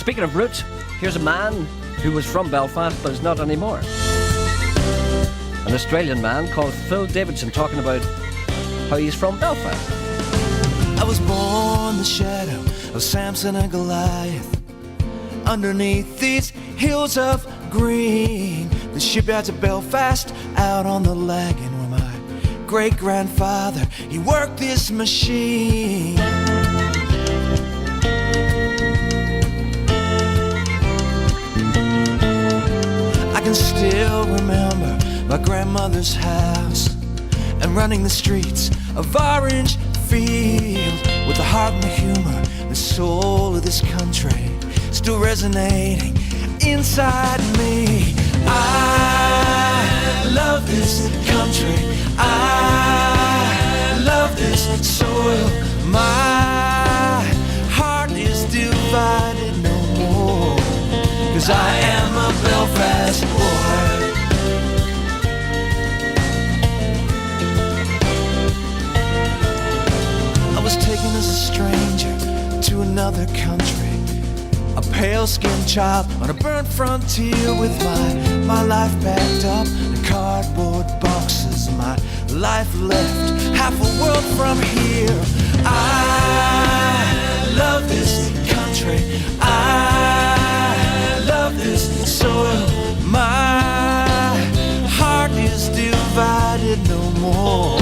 Speaking of roots, here's a man who was from Belfast but is not anymore. An Australian man called Phil Davidson talking about how he's from Belfast. I was born the shadow of Samson and Goliath. Underneath these hills of green, the shipyards of Belfast, out on the Lagan, where my great-grandfather, he worked this machine. I can still remember my grandmother's house and running the streets of Orange Field with the heart and the humor, the soul of this country still resonating inside me. I love this country. I love this soil. My heart is divided no more, 'cause I am a Belfast boy. I was taken as a stranger to another country, a pale-skinned child on a burnt frontier with my life packed up in cardboard boxes, my life left half a world from here. I love this country. I love this soil. My heart is divided no more,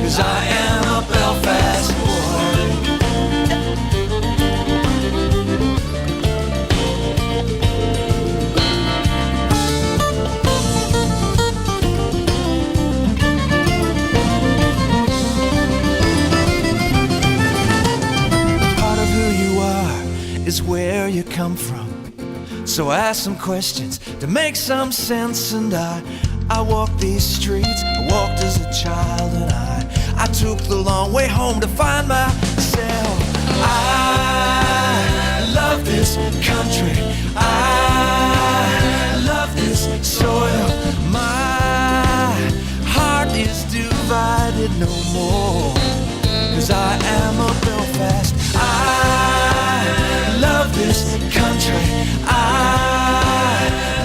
'cause I am a Belfast boy. Part of who you are is where you come from. So I asked some questions to make some sense, and I walked these streets, I walked as a child, and I took the long way home to find myself. I love this country. I love this soil. My heart is divided no more, 'cause I am a Belfast. I love this country. I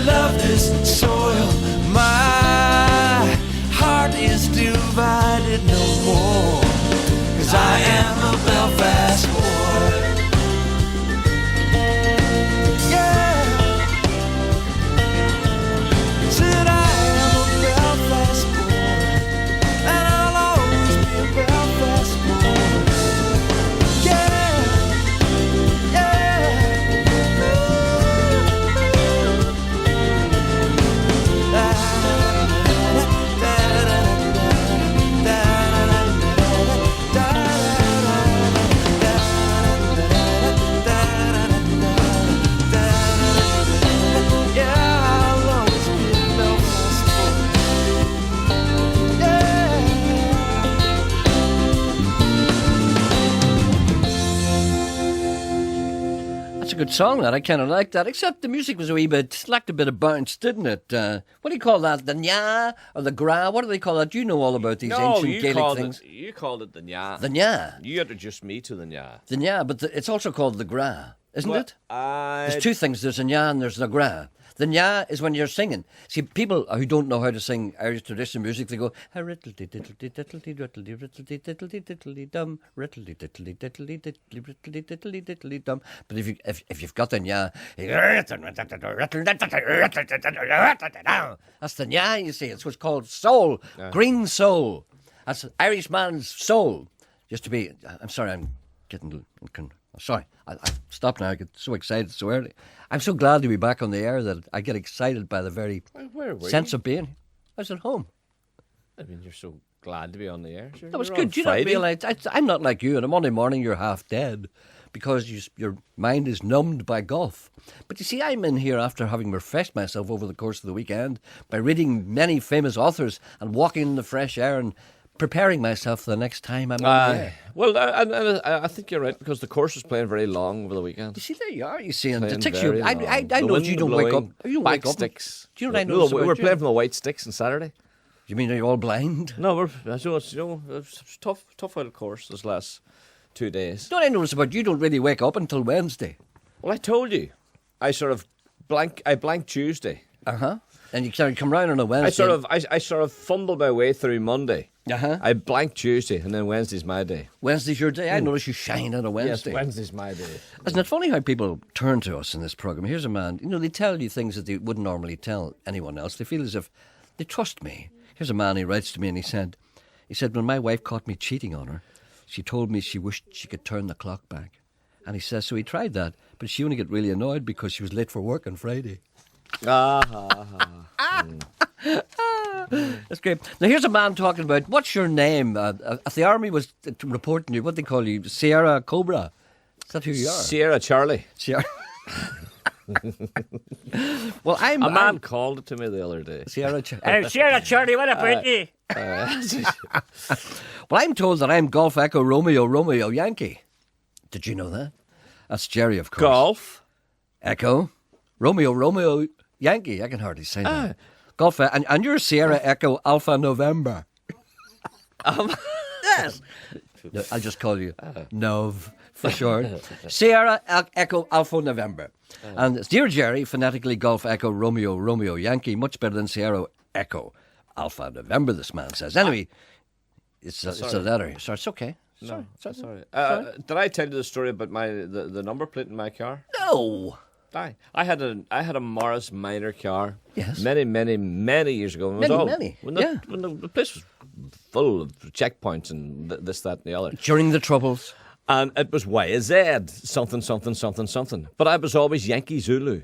love this soil. My heart is divided no more, 'cause I am a Belfast boy. Yeah, said I am a Belfast boy, and I'll always be a Belfast boy. Yeah, yeah. That's a good song, that. I kind of like that, except the music was a wee bit, lacked a bit of bounce, didn't it? What do you call that? The nya or the gra? What do they call that? You know all about these ancient Gaelic things. You called it the nya. The nya. You introduced me to the nya. The nya, but it's also called the gra, isn't it? I... There's two things. There's a nya and there's the gra. The nya is when you're singing. See, people who don't know how to sing Irish traditional music, they go riddledy diddledy diddledy riddledy riddledy diddledy diddledy dum riddledy diddledy diddledy diddledy riddledy diddledy diddledy dum. But if you've got the nya, that's the nya. You see, it's what's called soul, green soul. That's Irish man's soul. Used to be. I'm sorry, I'm getting. Sorry, I stop now. I get so excited so early. I'm so glad to be back on the air that I get excited by the very sense of being. I was at home. I mean, you're so glad to be on the air. Sure, That was good. Do you not realise? I'm not like you. On a Monday morning, you're half dead because your mind is numbed by golf. But you see, I'm in here after having refreshed myself over the course of the weekend by reading many famous authors and walking in the fresh air and preparing myself for the next time I'm on the air. Well, I think you're right, because the course was playing very long over the weekend. You see, there you are. You see, and Playing it takes you. very I long. know The you don't wind wake up. blowing, You don't back wake up. sticks. Do you know what I No, noticed we about were you? playing from the white sticks on Saturday. You mean are you all blind? No, it's tough out of course this last 2 days. Don't I notice about you? Don't really wake up until Wednesday. Well, I told you. I sort of blank Tuesday. And you kind of come round on a Wednesday. I sort of fumbled my way through Monday. I blank Tuesday, and then Wednesday's my day. Wednesday's your day. I notice you shine on a Wednesday. Yes, Wednesday's my day. Isn't it funny how people turn to us in this programme? Here's a man, they tell you things that they wouldn't normally tell anyone else. They feel as if they trust me. Here's a man, he writes to me and he said, when my wife caught me cheating on her, she told me she wished she could turn the clock back. And he says, so he tried that, but she only got really annoyed because she was late for work on Friday. That's great. Now here's a man talking about, what's your name? If the army was reporting you, what they call you? Sierra Cobra. Is that who you are? Sierra Charlie. Sierra. Well, a man called it to me the other day. Sierra Charlie. Sierra Charlie, what about you? Well, I'm told that I'm Golf Echo Romeo Yankee. Did you know that? That's Gerry, of course. Golf. Echo Romeo Yankee. I can hardly say that. Golf, and you're Sierra Echo Alpha November. Yes. No, I'll just call you Nov for short. Sierra Echo Alpha November. And dear Gerry, phonetically Golf Echo Romeo Yankee, much better than Sierra Echo Alpha November, this man says. Anyway, it's a letter. Sorry, it's okay. No, sorry. Did I tell you the story about the number plate in my car? No. I had a Morris Minor car. Yes. Many years ago. When the place was full of checkpoints and this, that, and the other. During the Troubles. And it was YZ, something. But I was always Yankee Zulu.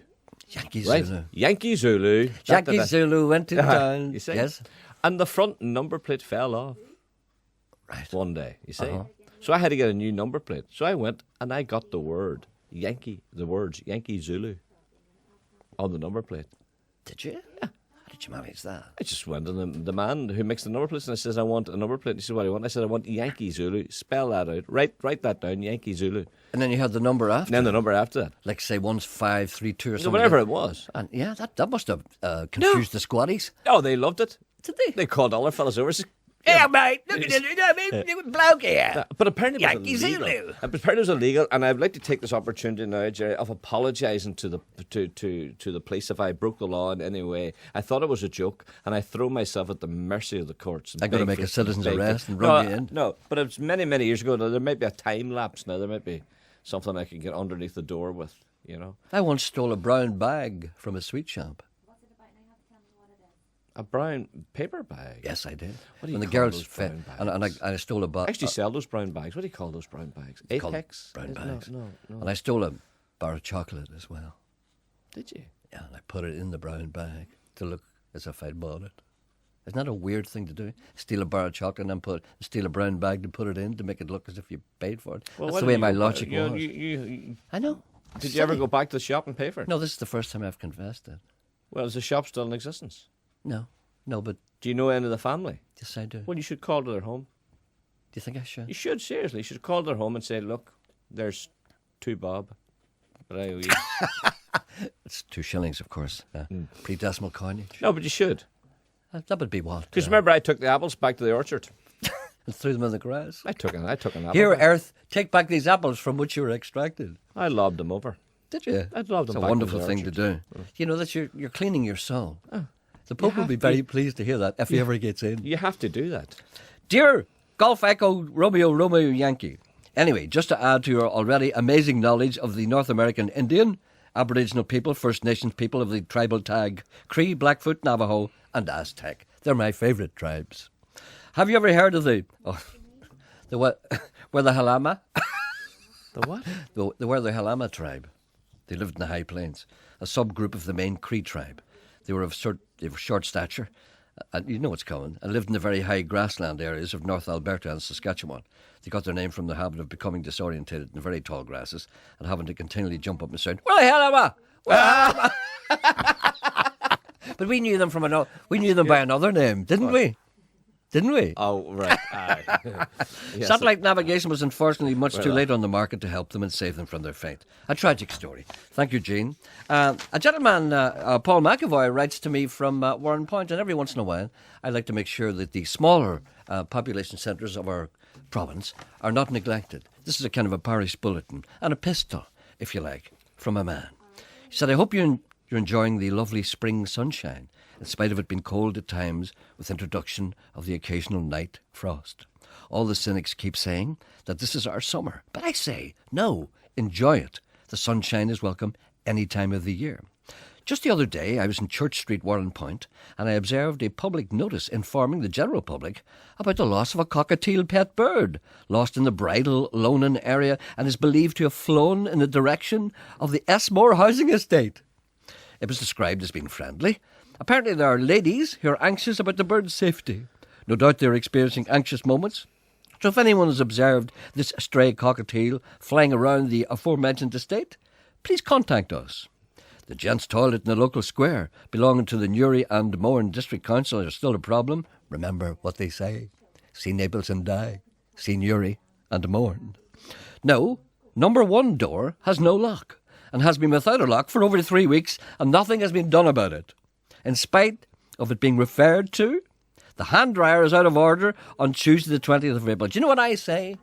Yankee Right? Zulu. Yankee Zulu. Yankee Zulu went to town. You see? Yes. And the front number plate fell off. Right. One day, you see. So I had to get a new number plate. So I went and I got the words Yankee Zulu on the number plate. Did you? Yeah. How did you manage that? I just went to the man who makes the number plates and I says, I want a number plate. And he said, what do you want? I said, I want Yankee Zulu. Spell that out. Write that down, Yankee Zulu. And then you had the number after? And then the number after that. Like, say, 1532 or something. Whatever it was. And yeah, that must have confused the squaddies. Oh, they loved it. Did they? They called all their fellas over. Yeah, mate, look at it, bloke here. But apparently it was Yankee illegal. Zulu. Apparently it was illegal, and I'd like to take this opportunity now, Gerry, of apologising to the police if I broke the law in any way. I thought it was a joke, and I throw myself at the mercy of the courts. I'm going to make a citizen's arrest and run you in. No, but it was many years ago. Now, there might be a time lapse now. There might be something I can get underneath the door with, I once stole a brown bag from a sweet shop. A brown paper bag? Yes, I did. What do you when the call girls those fit, brown bags? and I stole a bag. Actually sell those brown bags. What do you call those brown bags? Apex? Brown bags. No. And I stole a bar of chocolate as well. Did you? Yeah, and I put it in the brown bag to look as if I'd bought it. Isn't that a weird thing to do? Steal a bar of chocolate and then steal a brown bag to put it in to make it look as if you paid for it. Well, that's the way my logic was. I know. Did you ever go back to the shop and pay for it? No, this is the first time I've confessed it. Well, is the shop still in existence? No, but... Do you know any of the family? Yes, I do. Well, you should call to their home. Do you think I should? You should, seriously. You should call their home and say, look, there's 2 bob. But I owe you. It's 2 shillings, of course. Pre-decimal coinage. No, but you should. That would be what? Because remember, I took the apples back to the orchard. And threw them in the grass. I took an apple. Here, back. Earth, take back these apples from which you were extracted. I lobbed them over. Did you? I'd love them It's a back wonderful to the thing to orchard. do. You know, that you're cleaning your soul. The Pope will be very pleased to hear that if he ever gets in. You have to do that. Dear Golf Echo Romeo Yankee. Anyway, just to add to your already amazing knowledge of the North American Indian, Aboriginal people, First Nations people of the tribal tag, Cree, Blackfoot, Navajo, and Aztec. They're my favourite tribes. Have you ever heard of the Halama? The what? They were the Halama tribe. They lived in the high plains, a subgroup of the main Cree tribe. They were short stature, and you know what's coming, and lived in the very high grassland areas of North Alberta and Saskatchewan. They got their name from the habit of becoming disorientated in the very tall grasses and having to continually jump up and shout, "Where the hell am I?" But we knew them by another name, didn't we? Didn't we? Oh, right. Yes. Satellite navigation was unfortunately much too late on the market to help them and save them from their fate. A tragic story. Thank you, Jean. A gentleman, Paul McAvoy, writes to me from Warren Point, and every once in a while I like to make sure that the smaller population centres of our province are not neglected. This is a kind of a parish bulletin and a pistol, if you like, from a man. He said, I hope you're enjoying the lovely spring sunshine, in spite of it being cold at times, with introduction of the occasional night frost. All the cynics keep saying that this is our summer. But I say, no, enjoy it. The sunshine is welcome any time of the year. Just the other day, I was in Church Street, Warren Point, and I observed a public notice informing the general public about the loss of a cockatiel pet bird, lost in the Bridal Lonan area and is believed to have flown in the direction of the Esmore housing estate. It was described as being friendly. Apparently there are ladies who are anxious about the bird's safety. No doubt they're experiencing anxious moments. So if anyone has observed this stray cockatiel flying around the aforementioned estate, please contact us. The gents' toilet in the local square, belonging to the Newry and Mourne District Council, is still a problem. Remember what they say. See Naples and die. See Newry and Mourne. No, number 1 door has no lock and has been without a lock for over 3 weeks, and nothing has been done about it. In spite of it being referred to, the hand dryer is out of order on Tuesday the 20th of April. Do you know what I say?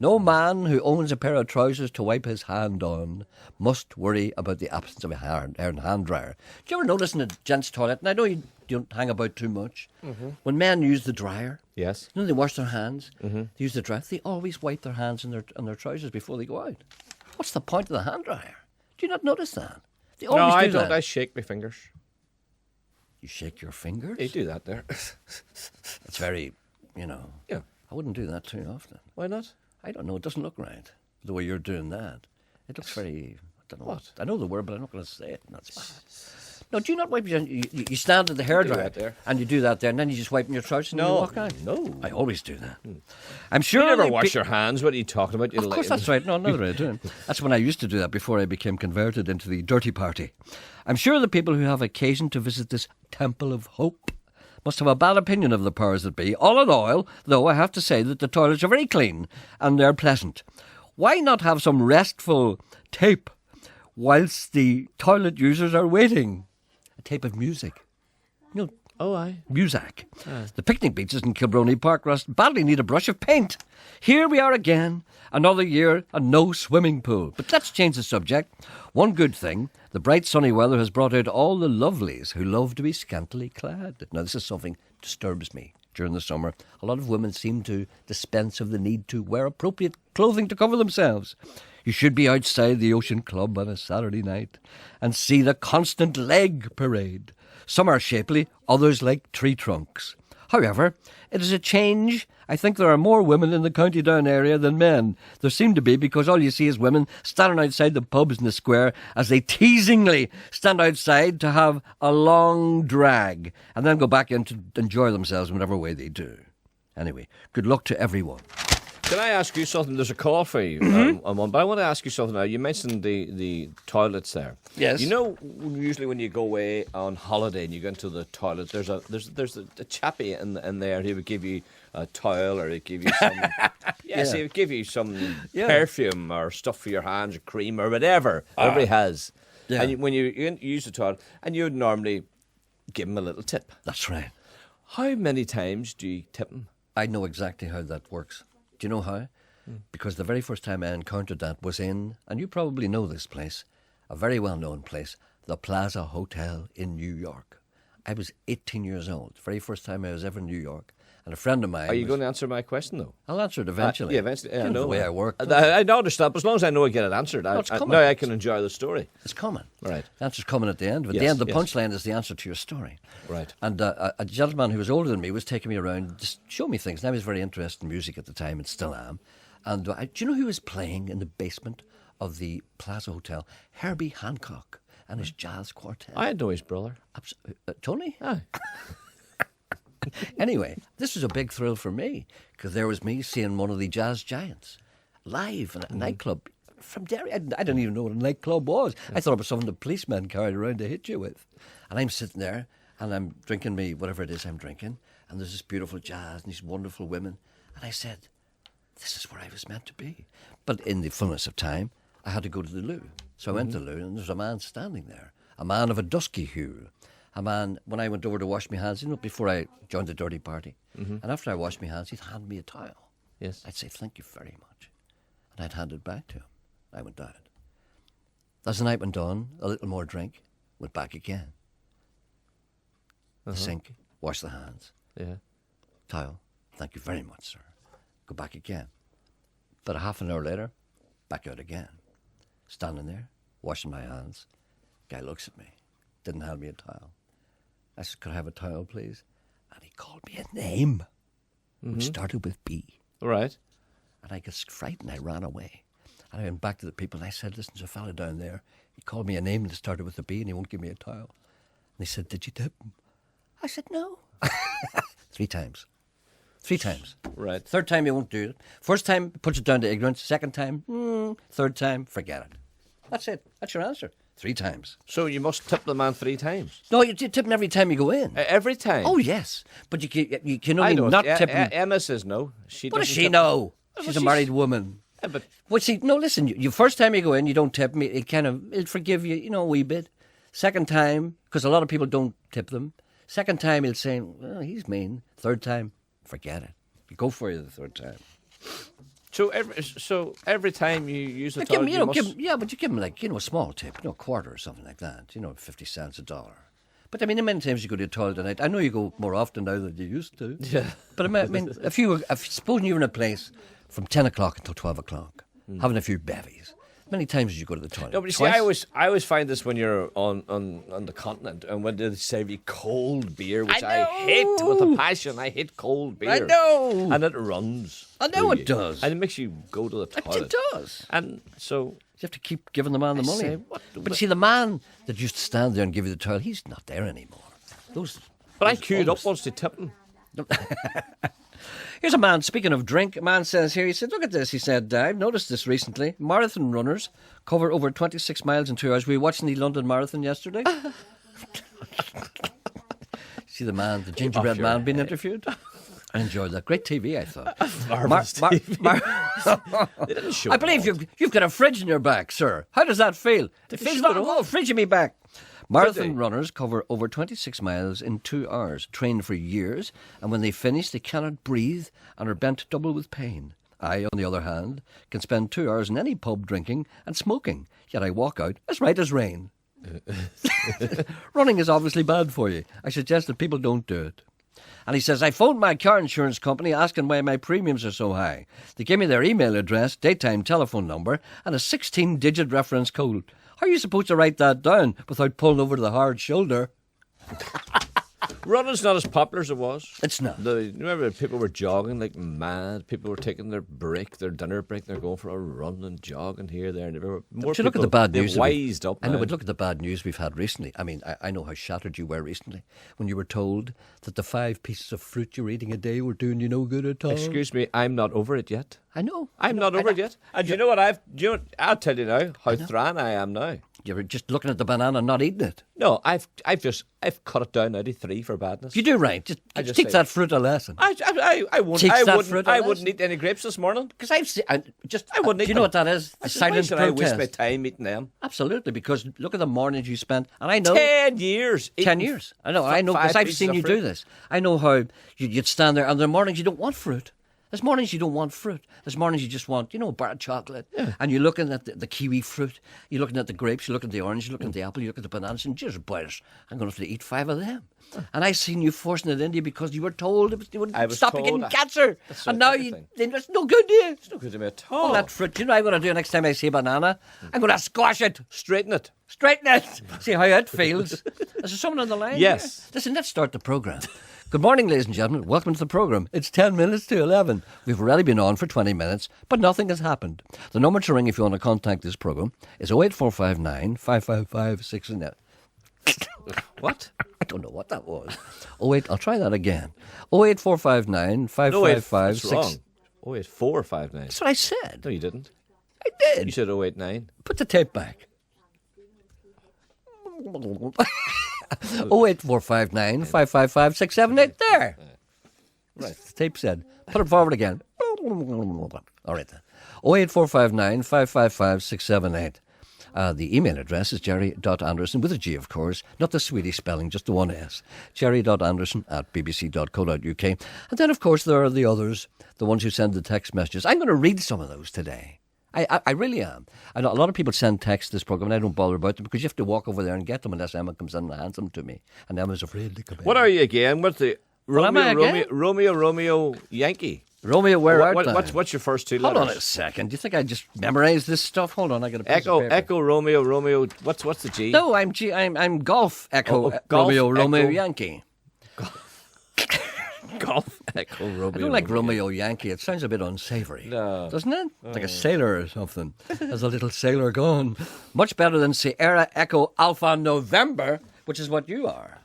No man who owns a pair of trousers to wipe his hand on must worry about the absence of a hand dryer. Do you ever notice in a gent's toilet, and I know you don't hang about too much, when men use the dryer, Yes. you know, they wash their hands, they use the dryer, they always wipe their hands on their trousers before they go out. What's the point of the hand dryer? Do you not notice that? They always No, I do don't. that. I shake my fingers. You shake your fingers? You do that there. It's very, Yeah. I wouldn't do that too often. Why not? I don't know. It doesn't look right the way you're doing that. It looks very. I don't know. What? I know the word, but I'm not going to say it. And that's bad. No, do you not wipe your? You stand at the hairdryer that there. and you do that there, and then you just wipe in your trousers and you walk out. No. I always do that. I'm sure. You never they wash your hands. What are you talking about? Of course, that's right. No, another way doing. That's when I used to do that before I became converted into the dirty party. I'm sure the people who have occasion to visit this temple of hope must have a bad opinion of the powers that be. All in all, though, I have to say that the toilets are very clean and they're pleasant. Why not have some restful tape whilst the toilet users are waiting? A tape of music. You know, Oh, aye. music. The picnic beaches in Kilbroney Park badly need a brush of paint. Here we are again, another year and no swimming pool. But let's change the subject. One good thing, the bright sunny weather has brought out all the lovelies who love to be scantily clad. Now this is something that disturbs me. During the summer, a lot of women seem to dispense of the need to wear appropriate clothing to cover themselves. You should be outside the Ocean Club on a Saturday night and see the constant leg parade. Some are shapely, others like tree trunks. However, it is a change. I think there are more women in the County Down area than men. There seem to be, because all you see is women standing outside the pubs in the square as they teasingly stand outside to have a long drag and then go back in to enjoy themselves in whatever way they do. Anyway, good luck to everyone. Can I ask you something? There's a call for you on one, but I want to ask you something now. You mentioned the toilets there. Yes. You know, usually when you go away on holiday and you go into the toilet, there's a chappie in there who would give you a towel, or he'd give you some. Yes, he would give you some perfume or stuff for your hands, or cream or whatever. Everybody has. Yeah. And when you use the toilet, and you would normally give him a little tip. That's right. How many times do you tip him? I know exactly how that works. Do you know how? Because the very first time I encountered that was in, and you probably know this place, a very well-known place, the Plaza Hotel in New York. I was 18 years old, very first time I was ever in New York. And a friend of mine... Are you going to answer my question, though? I'll answer it eventually. Yeah, eventually. Yeah, You know the way I work. I understand, but as long as I know I get it answered, it's coming. now I can enjoy the story. It's coming. Right. The answer's coming at the end. But Yes, the end, the yes. punchline is the answer to your story. Right. And a gentleman who was older than me was taking me around, just show me things. And I was very interested in music at the time, and still am. And do you know who was playing in the basement of the Plaza Hotel? Herbie Hancock and his jazz quartet. I know his brother. Tony? Aye. Anyway, this was a big thrill for me, because there was me seeing one of the jazz giants live in a nightclub from Derry. I didn't even know what a nightclub was. I thought it was something the policemen carried around to hit you with. And I'm sitting there and I'm drinking me whatever it is I'm drinking, and there's this beautiful jazz and these wonderful women. And I said, this is where I was meant to be. But in the fullness of time, I had to go to the loo. So I went to the loo, and there was a man standing there, a man of a dusky hue. A man, when I went over to wash my hands, before I joined the dirty party, and after I washed my hands, he'd hand me a towel. Yes. I'd say, thank you very much. And I'd hand it back to him. I went down. As the night went on, a little more drink, went back again. The sink, wash the hands. Yeah. Towel, thank you very much, sir. Go back again. But a half an hour later, back out again. Standing there, washing my hands. Guy looks at me, didn't hand me a towel. I said, could I have a towel, please? And he called me a name, which started with B. All right. And I got frightened, I ran away. And I went back to the people and I said, listen, there's a fella down there. He called me a name that started with a B and he won't give me a towel. And he said, did you tip him? I said, no. 3 times. 3 times. Right. Third time, you won't do it. First time, puts it down to ignorance. Second time, third time, forget it. That's it. That's your answer. 3 times. So you must tip the man 3 times? No, you tip him every time you go in. Every time? Oh, yes. But you can only I not tip him. Emma says no. What does she know? She's a married woman. Yeah, but Well, see, no, listen. You first time you go in, you don't tip him. It'll forgive you, a wee bit. Second time, because a lot of people don't tip them. Second time, he'll say, well, he's mean. Third time, forget it. You go for you the third time. So every time you use a towel, But you give him like, a small tip, a quarter or something like that. 50 cents, $1. But I mean, many times you go to the toilet at night. I know you go more often now than you used to. Yeah. But I mean, supposing you're in a place from 10 o'clock until 12 o'clock, having a few bevies. Many times you go to the toilet. No, but you see, I always find this when you're on the continent and when they serve you cold beer, which I hate with a passion. I hate cold beer. I know. And it runs. I know through it you. does. And it makes you go to the toilet. It does. And so You have to keep giving the man the money. say, But see, the man that used to stand there and give you the towel, he's not there anymore. But I queued up once to tip him. Here's a man, speaking of drink, a man says here, he said, look at this, he said, I've noticed this recently. Marathon runners cover over 26 miles in 2 hours. Were you watching the London Marathon yesterday? See the man, the gingerbread man being interviewed? I enjoyed that. Great TV, I thought. Marvellous TV. They didn't show I believe you've got a fridge in your back, sir. How does that feel? It feels like a fridge in me back. Marathon runners cover over 26 miles in 2 hours, trained for years, and when they finish, they cannot breathe and are bent double with pain. I, on the other hand, can spend 2 hours in any pub drinking and smoking, yet I walk out as right as rain. Running is obviously bad for you. I suggest that people don't do it. And he says, I phoned my car insurance company asking why my premiums are so high. They gave me their email address, daytime telephone number, and a 16-digit reference code. How are you supposed to write that down without pulling over to the hard shoulder? Running's not as popular as it was. It's not. Remember, people were jogging like mad. People were taking their dinner break, and they're going for a run and jogging here, there, and everywhere. More people, look at the bad news. They've wised up. I know, but look at the bad news we've had recently. I mean, I know how shattered you were recently when you were told that the 5 pieces of fruit you're eating a day were doing you no good at all. Excuse me, I'm not over it yet. I know. I'm not over it yet. And you know what I'll tell you now how thran I am now. You were just looking at the banana and not eating it. No, I've cut it down now to 3 for badness. You do right. Just teach that fruit a lesson. I wouldn't eat any grapes this morning because I've seen. I wouldn't eat do you them. know what that is? A silent protest. protest. I waste my time eating them. Absolutely, because look at the mornings you spent, and I know 10 years. 10 years. I know, because I've seen you do this. I know how you'd stand there, and the mornings you don't want fruit. There's mornings you don't want fruit. There's mornings you just want, a bar of chocolate. Yeah. And you're looking at the kiwi fruit. You're looking at the grapes. You're looking at the orange. You're looking at the apple. You look at the bananas. And just boys, I'm going to have to eat 5 of them. And I seen you forcing it into you because you were told you wouldn't stop you getting cancer. And now it's no good to you. It's no good to me at all. All that fruit. You know what I'm going to do next time I see a banana? I'm going to squash it. Straighten it. See how it feels. Is there someone on the line? Yes. Here? Listen, let's start the programme. Good morning, ladies and gentlemen. Welcome to the programme. It's 10 minutes to 11. We've already been on for 20 minutes, but nothing has happened. The number to ring if you want to contact this programme is 08459 555 6. What? I don't know what that was. I'll try that again. 08459 555 6. Wrong. 08459. That's what I said. No, you didn't. I did. You said 089. Put the tape back. 08459 555 678. There. Right. The tape said. Put it forward again. All right then. 08459 555 678. The email address is gerry.anderson, with a G, of course, not the Swedish spelling, just the one S. gerry.anderson@bbc.co.uk. And then, of course, there are the others, the ones who send the text messages. I'm going to read some of those today. I really am. I know a lot of people send texts to this program, and I don't bother about them because you have to walk over there and get them unless Emma comes in and hands them to me. And Emma's afraid to come in. What are you again? What's the What am I again? Romeo Yankee? Romeo, where art thou? What's your first two letters? Hold on a second. Do you think I just memorised this stuff? Hold on, I got a piece of paper. Echo Romeo. What's the G? No, I'm Golf Echo Golf, Romeo Echo. Yankee. Golf Echo Romeo. I don't like Romeo Yankee. It sounds a bit unsavoury. No. Doesn't it? Like a sailor or something. There's a little sailor gone. Much better than Sierra Echo Alpha November, which is what you are.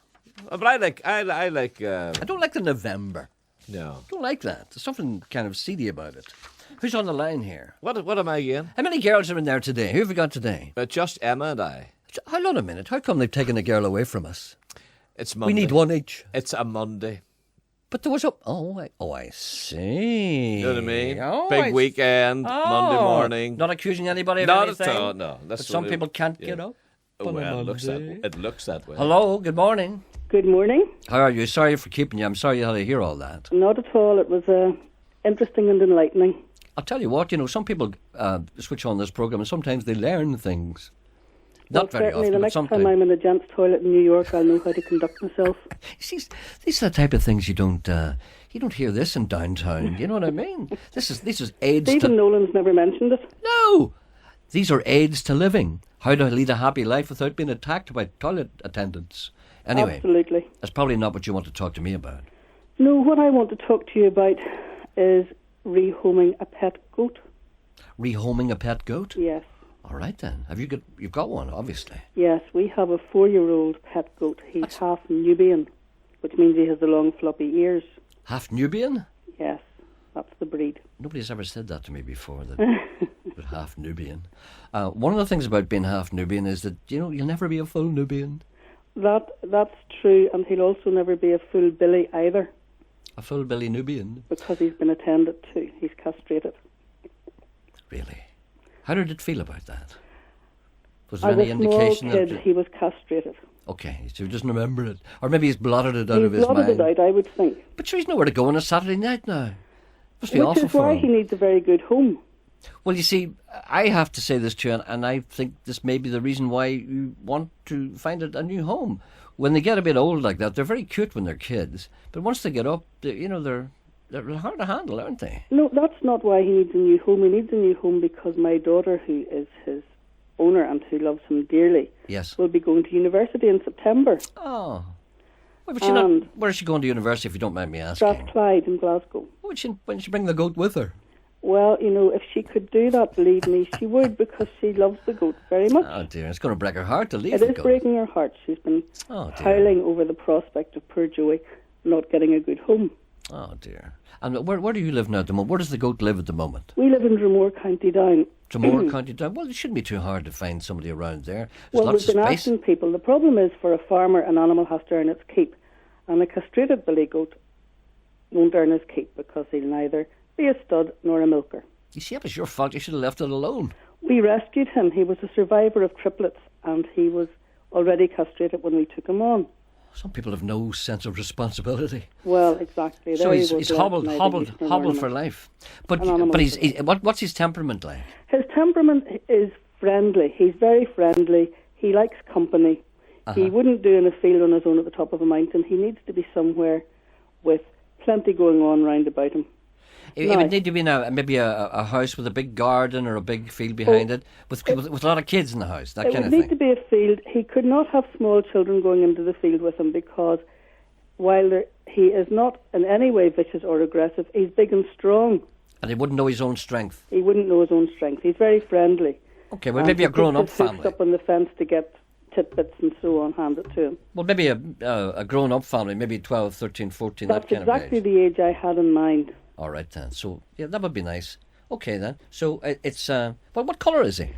But I like. I don't like the November. No. I don't like that. There's something kind of seedy about it. Who's on the line here? What am I again? How many girls are in there today? Who have we got today? Just Emma and I. Hold on a minute. How come they've taken a girl away from us? It's Monday. We need one each. It's a Monday. But there was a... I see. You know what I mean? Oh, Big weekend, Monday morning. Not accusing anybody of Not anything. at all, no. But some people can't get up. Well, it looks that way. Hello, good morning. Good morning. How are you? Sorry for keeping you. I'm sorry you had to hear all that. Not at all. It was interesting and enlightening. I'll tell you what, some people switch on this program and sometimes they learn things. Well, Not very certainly often, the but next sometimes. time I'm in a gents' toilet in New York, I'll know how to conduct myself. See, these are the type of things you don't hear this in downtown. You know what I mean? This is aids Stephen to... Nolan's never mentioned it. No! These are aids to living. How to lead a happy life without being attacked by toilet attendants. Anyway, Absolutely. that's probably not what you want to talk to me about. No, what I want to talk to you about is rehoming a pet goat. Rehoming a pet goat? Yes. All right then. You've got one, obviously. Yes, we have a 4-year-old pet goat. He's half Nubian, which means he has the long floppy ears. Half Nubian? Yes, that's the breed. Nobody's ever said that to me before, that that half Nubian. One of the things about being half Nubian is that, you'll never be a full Nubian. That's true, and he'll also never be a full Billy either. A full Billy Nubian? Because he's been attended to. He's castrated. Really? How did it feel about that? Was there As any a small indication kid, that... he was castrated. Okay, so he doesn't remember it. Or maybe he's blotted it out He's of his mind. blotted it out, I would think. But sure, he's nowhere to go on a Saturday night now. Must be Which awful is for why him. he needs a very good home. Well, you see, I have to say this to you, and I think this may be the reason why you want to find a new home. When they get a bit old like that, they're very cute when they're kids, but once they get up, they're hard to handle, aren't they? No, that's not why he needs a new home. He needs a new home because my daughter, who is his owner and who loves him dearly, Yes. will be going to university in September. Oh. Well, but she not, where is she going to university, if you don't mind me asking? Strathclyde in Glasgow. Why don't she bring the goat with her? Well, if she could do that, believe me, she would, because she loves the goat very much. Oh, dear, it's going to break her heart to leave It the is goat. breaking her heart. She's been howling over the prospect of poor Joey not getting a good home. Oh, dear. And where do you live now at the moment? Where does the goat live at the moment? We live in Dromore, County Down. Dromore, County Down. Well, it shouldn't be too hard to find somebody around there. There's Well, lots we've been of space. asking people. The problem is, for a farmer, an animal has to earn its keep. And a castrated billy goat won't earn his keep because he'll neither be a stud nor a milker. You see, it was your fault. You should have left it alone. We rescued him. He was a survivor of triplets, and he was already castrated when we took him on. Some people have no sense of responsibility. Well, exactly. So There he's was hobbled left neither use nor for ornament. life. But An animal he's for what's his temperament like? His temperament is friendly. He's very friendly. He likes company. He wouldn't do in a field on his own at the top of a mountain. He needs to be somewhere with plenty going on round about him. It would need to be maybe a house with a big garden or a big field behind it, with a lot of kids in the house, that It kind would of need thing. to be a field. He could not have small children going into the field with him because while he is not in any way vicious or aggressive, he's big and strong. And he wouldn't know his own strength. He wouldn't know his own strength. He's very friendly. Okay, well, maybe a grown-up He family. sits up on the fence to get tidbits and so on handed to him. Well, maybe a grown-up family, maybe 12, 13, 14, That's that kind exactly of age. the age I had in mind. All right, then. So, yeah, that would be nice. Okay, then. So, it's... what colour is he?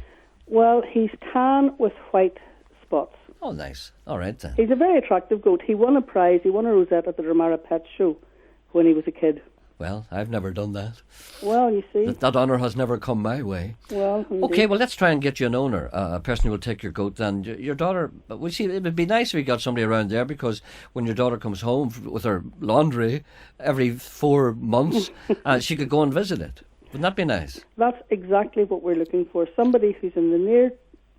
Well, he's tan with white spots. Oh, nice. All right, then. He's a very attractive goat. He won a prize. He won a rosette at the Ramara Pet Show when he was a kid. Well, I've never done that. Well, you see. That honour has never come my way. Well, indeed. Okay, well, let's try and get you an owner, a person who will take your goat. Then your daughter, well, see, it would be nice if you got somebody around there, because when your daughter comes home with her laundry every 4 months, she could go and visit it. Wouldn't that be nice? That's exactly what we're looking for. Somebody who's in the near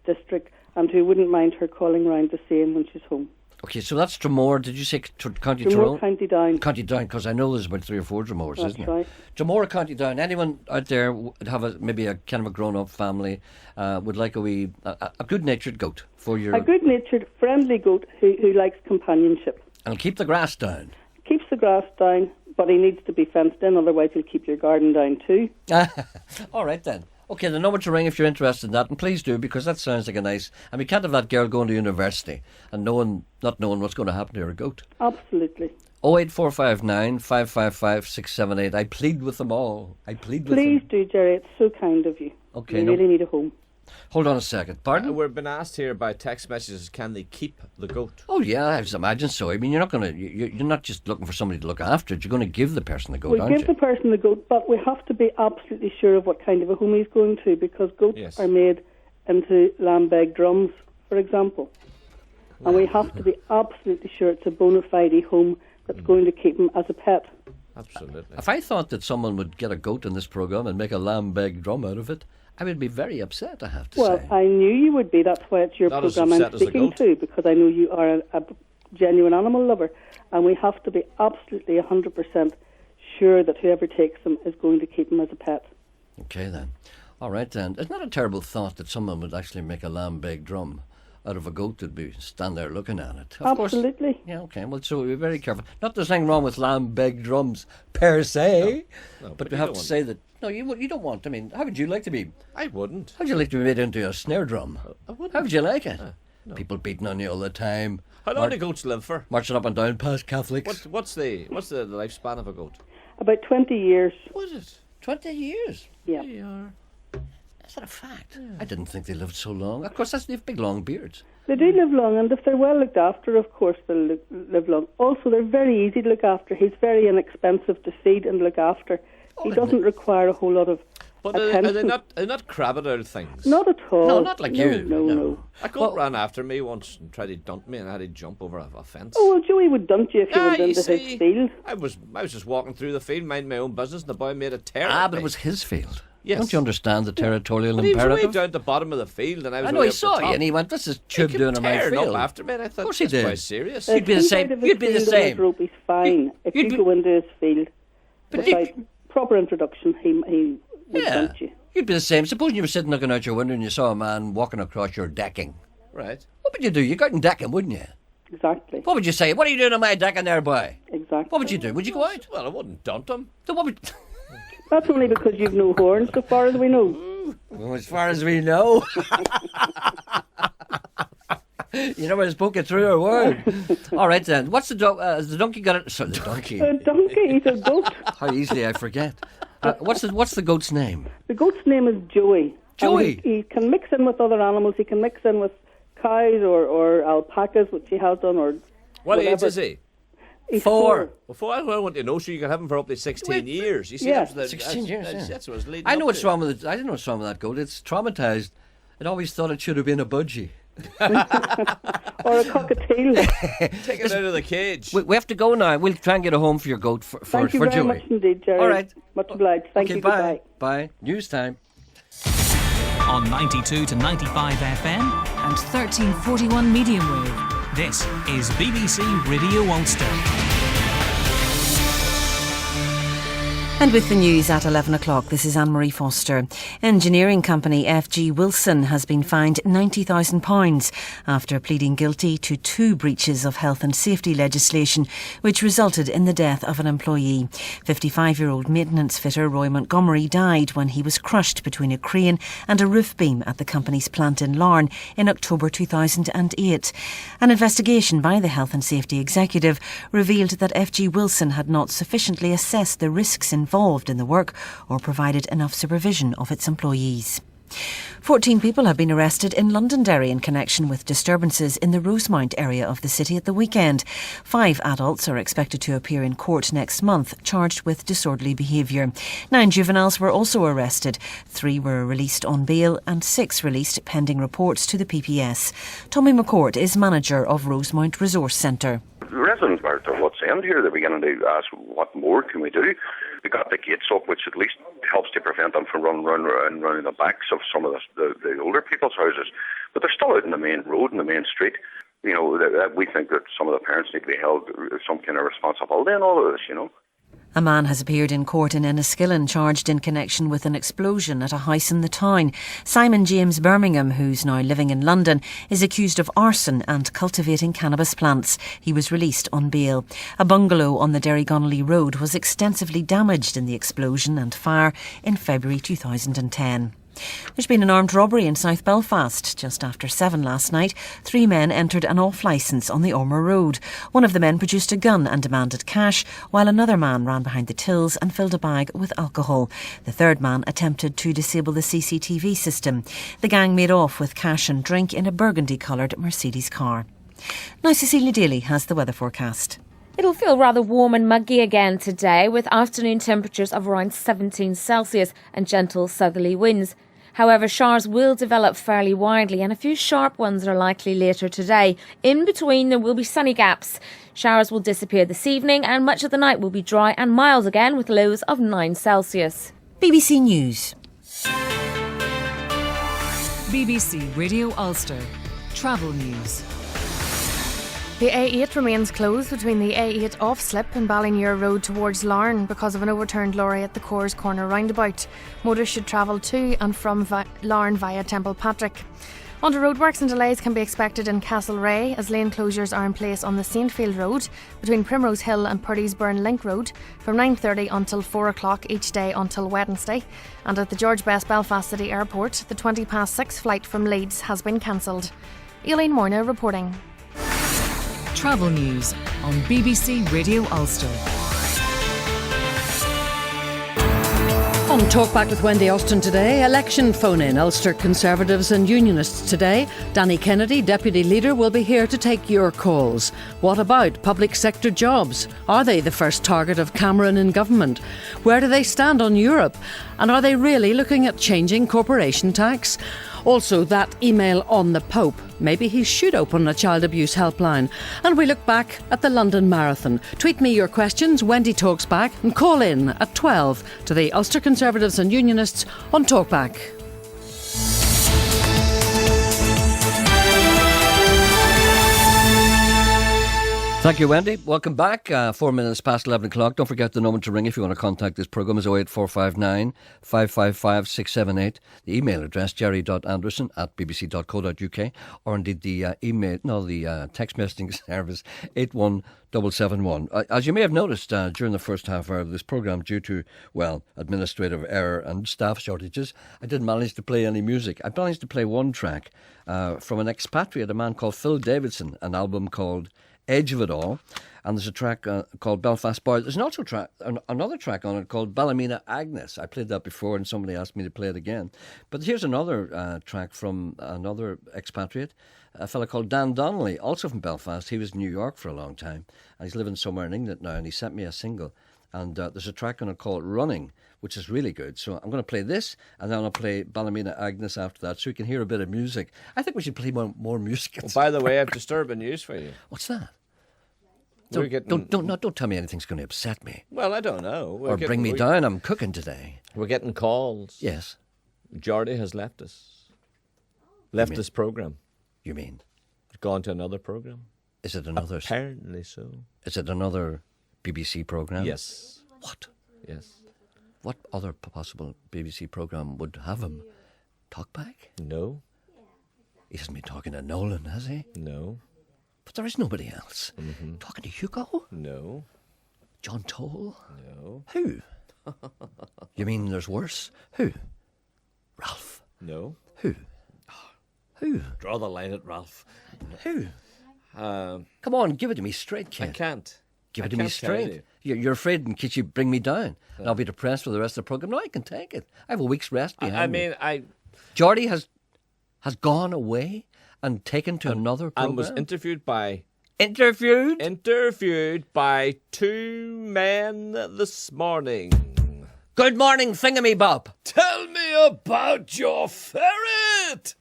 district and who wouldn't mind her calling round to see him when she's home. Okay, so that's Dromore. Did you say County Dromore, Tyrone? County Down. County Down, because I know there's about 3 or 4 Dromores, That's isn't right. it? Dromore, County Down. Anyone out there would have maybe a kind of a grown-up family, would like a good-natured goat for your... A good-natured, friendly goat who likes companionship. And keep the grass down. Keeps the grass down, but he needs to be fenced in, otherwise he'll keep your garden down too. All right then. Okay, the number to ring if you're interested in that, and please do, because that sounds like a nice... And we can't have that girl going to university and not knowing what's going to happen to her goat. Absolutely. 08459 555 678. I plead with them all. Please do, Gerry. It's so kind of you. Okay, You really need a home. Hold on a second. Pardon? We've been asked here by text messages, can they keep the goat? Oh yeah, I imagine so. I mean, you're not just looking for somebody to look after it. You're going to give the person the goat, We aren't give you? the person the goat, but we have to be absolutely sure of what kind of a home he's going to, because goats are made into lamb-beg drums, for example. And we have to be absolutely sure it's a bona fide home that's going to keep him as a pet. Absolutely. If I thought that someone would get a goat in this programme and make a lamb-beg drum out of it, I would be very upset, I have to say. Well, I knew you would be. That's why it's your Not as programme I'm upset as a speaking goat. to, because I know you are a genuine animal lover. And we have to be absolutely 100% sure that whoever takes him is going to keep him as a pet. Okay, then. All right, then. It's not a terrible thought that someone would actually make a lamb-beg drum out of a goat that'd be stand there looking at it. Of Absolutely. Course, yeah, okay. Well, so we'll be very careful. Not there's anything wrong with lamb-beg drums per se, but we have to say that, no, you don't want, I mean, how would you like to be? I wouldn't. How would you like to be made into a snare drum? I wouldn't. How would you like it? No. People beating on you all the time. How long do goats live for? Marching up and down past Catholics. What's the lifespan of a goat? About 20 years. Was it? 20 years. Yeah. They are. Is that a fact? Yeah. I didn't think they lived so long. Of course, they have big long beards. They do live long, and if they're well looked after, of course, they'll live long. Also, they're very easy to look after. He's very inexpensive to feed and look after. He doesn't require a whole lot of attention. Are they not crabber things? Not at all. No, not like you. No. A goat ran after me once and tried to dump me, and I had to jump over a fence. Oh, well, Joey would dump you if you went you into see, his field. I was just walking through the field, minding my own business, and the boy made a tear. But it was his field. Yes. Don't you understand the territorial But he was imperative? way down at the bottom of the field, and I was I know way he up the saw top. you, and he went, "This is He Chib kept doing in my tearing field." up after me, and I thought, Of course he that's did. quite serious. You'd be the same. You'd be the same. Rope, he's fine. If you go into his field without proper introduction, he would dump you. You'd be the same. Suppose you were sitting looking out your window and you saw a man walking across your decking. Right. What would you do? You go out and deck him, wouldn't you? Exactly. What would you say? What are you doing on my decking there, boy? Exactly. What would you do? Would you go out? Well, I wouldn't dump him. So what would... That's only because you've no horns, so far as we know. Well, as far as we know. You never spoken through a word. All right, then. What's the donkey got it? Sorry, the donkey. A donkey, he's a goat. How easily I forget. What's the goat's name? The goat's name is Joey. Joey? And he can mix in with other animals. He can mix in with cows or alpacas, which he has done, or What whatever. age is he? He's 4. Well, I want to know, so you can have him for up to 16 years. You see, Yeah. that's 16 years, yeah. That's what I was leading I know up what's to. wrong with it. I didn't know what's wrong with that goat. It's traumatized. It always thought it should have been a budgie. Or a cockatiel. Take it out of the cage. We have to go now. We'll try and get a home for your goat for Thank you for very Joey. much indeed, Gerry. All right. Much obliged. Thank Okay, you. bye. Goodbye. Bye. News time. On 92 to 95 FM, and 1341 medium wave. this is BBC Radio Ulster. And with the news at 11 o'clock, this is Anne-Marie Foster. Engineering company FG Wilson has been fined £90,000 after pleading guilty to 2 breaches of health and safety legislation, which resulted in the death of an employee. 55-year-old maintenance fitter Roy Montgomery died when he was crushed between a crane and a roof beam at the company's plant in Larne in October 2008. An investigation by the Health and Safety Executive revealed that FG Wilson had not sufficiently assessed the risks involved in the work or provided enough supervision of its employees. 14 people have been arrested in Londonderry in connection with disturbances in the Rosemount area of the city at the weekend. 5 adults are expected to appear in court next month, charged with disorderly behaviour. 9 juveniles were also arrested. 3 were released on bail and 6 released pending reports to the PPS. Tommy McCourt is manager of Rosemount Resource Centre. The residents are at what's end here. They're beginning to ask, what more can we do? they got the gates up, which at least helps to prevent them from running around the backs of some of the older people's houses. But they're still out in the main road, in the main street. You know, we think that some of the parents need to be held some kind of responsibility in all of this, you know. A man has appeared in court in Enniskillen charged in connection with an explosion at a house in the town. Simon James Birmingham, who's now living in London, is accused of arson and cultivating cannabis plants. He was released on bail. A bungalow on the Derrygonnelly Road was extensively damaged in the explosion and fire in February 2010. There's been an armed robbery in South Belfast. Just after 7 last night, 3 men entered an off-licence on the Ormer Road. One of the men produced a gun and demanded cash, while another man ran behind the tills and filled a bag with alcohol. The third man attempted to disable the CCTV system. The gang made off with cash and drink in a burgundy-coloured Mercedes car. Now Cecilia Daly has the weather forecast. It'll feel rather warm and muggy again today, with afternoon temperatures of around 17 Celsius and gentle southerly winds. However, showers will develop fairly widely and a few sharp ones are likely later today. In between, there will be sunny gaps. Showers will disappear this evening and much of the night will be dry and mild again with lows of 9 Celsius. BBC News. BBC Radio Ulster. Travel news. The A8 remains closed between the A8 off-slip and Ballinear Road towards Larne because of an overturned lorry at the Coors Corner roundabout. Motorists should travel to and from Larne via Templepatrick. Under roadworks and delays can be expected in Castlereagh as lane closures are in place on the Saintfield Road between Primrose Hill and Purdy'sburn Link Road from 9:30 until 4 o'clock each day until Wednesday. And at the George Best Belfast City Airport, the 6:20 flight from Leeds has been cancelled. Aileen Morna reporting. Travel news on BBC Radio Ulster. On Talkback with Wendy Austin today, election phone-in. Ulster Conservatives and Unionists today. Danny Kennedy, Deputy Leader, will be here to take your calls. What about public sector jobs? Are they the first target of Cameron in government? Where do they stand on Europe? And are they really looking at changing corporation tax? Also, that email on the Pope. Maybe he should open a child abuse helpline. And we look back at the London Marathon. Tweet me your questions, Wendy Talks Back, and call in at 12 to the Ulster Conservatives and Unionists on Talkback. Thank you, Wendy. Welcome back. 4 minutes past 11 o'clock. Don't forget the number to ring if you want to contact this programme is 08459 555 678. The email address gerry.anderson@bbc.co.uk, or indeed the text messaging service 81771. As you may have noticed during the first half hour of this programme, due to, administrative error and staff shortages, I didn't manage to play any music. I managed to play one track from an expatriate, a man called Phil Davidson, an album called Edge of It All, and there's a track called Belfast Boy. There's also another track on it called Ballymena Agnes. I played that before and somebody asked me to play it again. But here's another track from another expatriate, a fella called Dan Donnelly, also from Belfast. He was in New York for a long time and he's living somewhere in England now, and he sent me a single, and there's a track on it called Running, which is really good. So I'm going to play this, and then I'll play Ballymena Agnes after that, so you can hear a bit of music. I think we should play more music. Oh, by the way, I have disturbing news for you. What's that? Don't tell me anything's going to upset me. Well, I don't know. Or bring me down. I'm cooking today. We're getting calls. Yes. Jordy has left us. Left this programme. You mean? Gone to another programme. Is it another? Apparently so. Is it another BBC programme? Yes. What? Yes. What other possible BBC programme would have him? Talkback? No. He hasn't been talking to Nolan, has he? No. But there is nobody else. Mm-hmm. Talking to Hugo? No. John Toll? No. Who? You mean there's worse? Who? Ralph? No. Who? Who? Draw the line at Ralph. Who? Come on, give it to me straight, kid. I can't. Give it to me straight. You're afraid in case you bring me down. And I'll be depressed for the rest of the programme. No, I can take it. I have a week's rest behind me. Jordy has gone away and taken to another programme. And was interviewed by... Interviewed? Interviewed by 2 men this morning. Good morning, Thingamy Bob. Tell me about your ferret.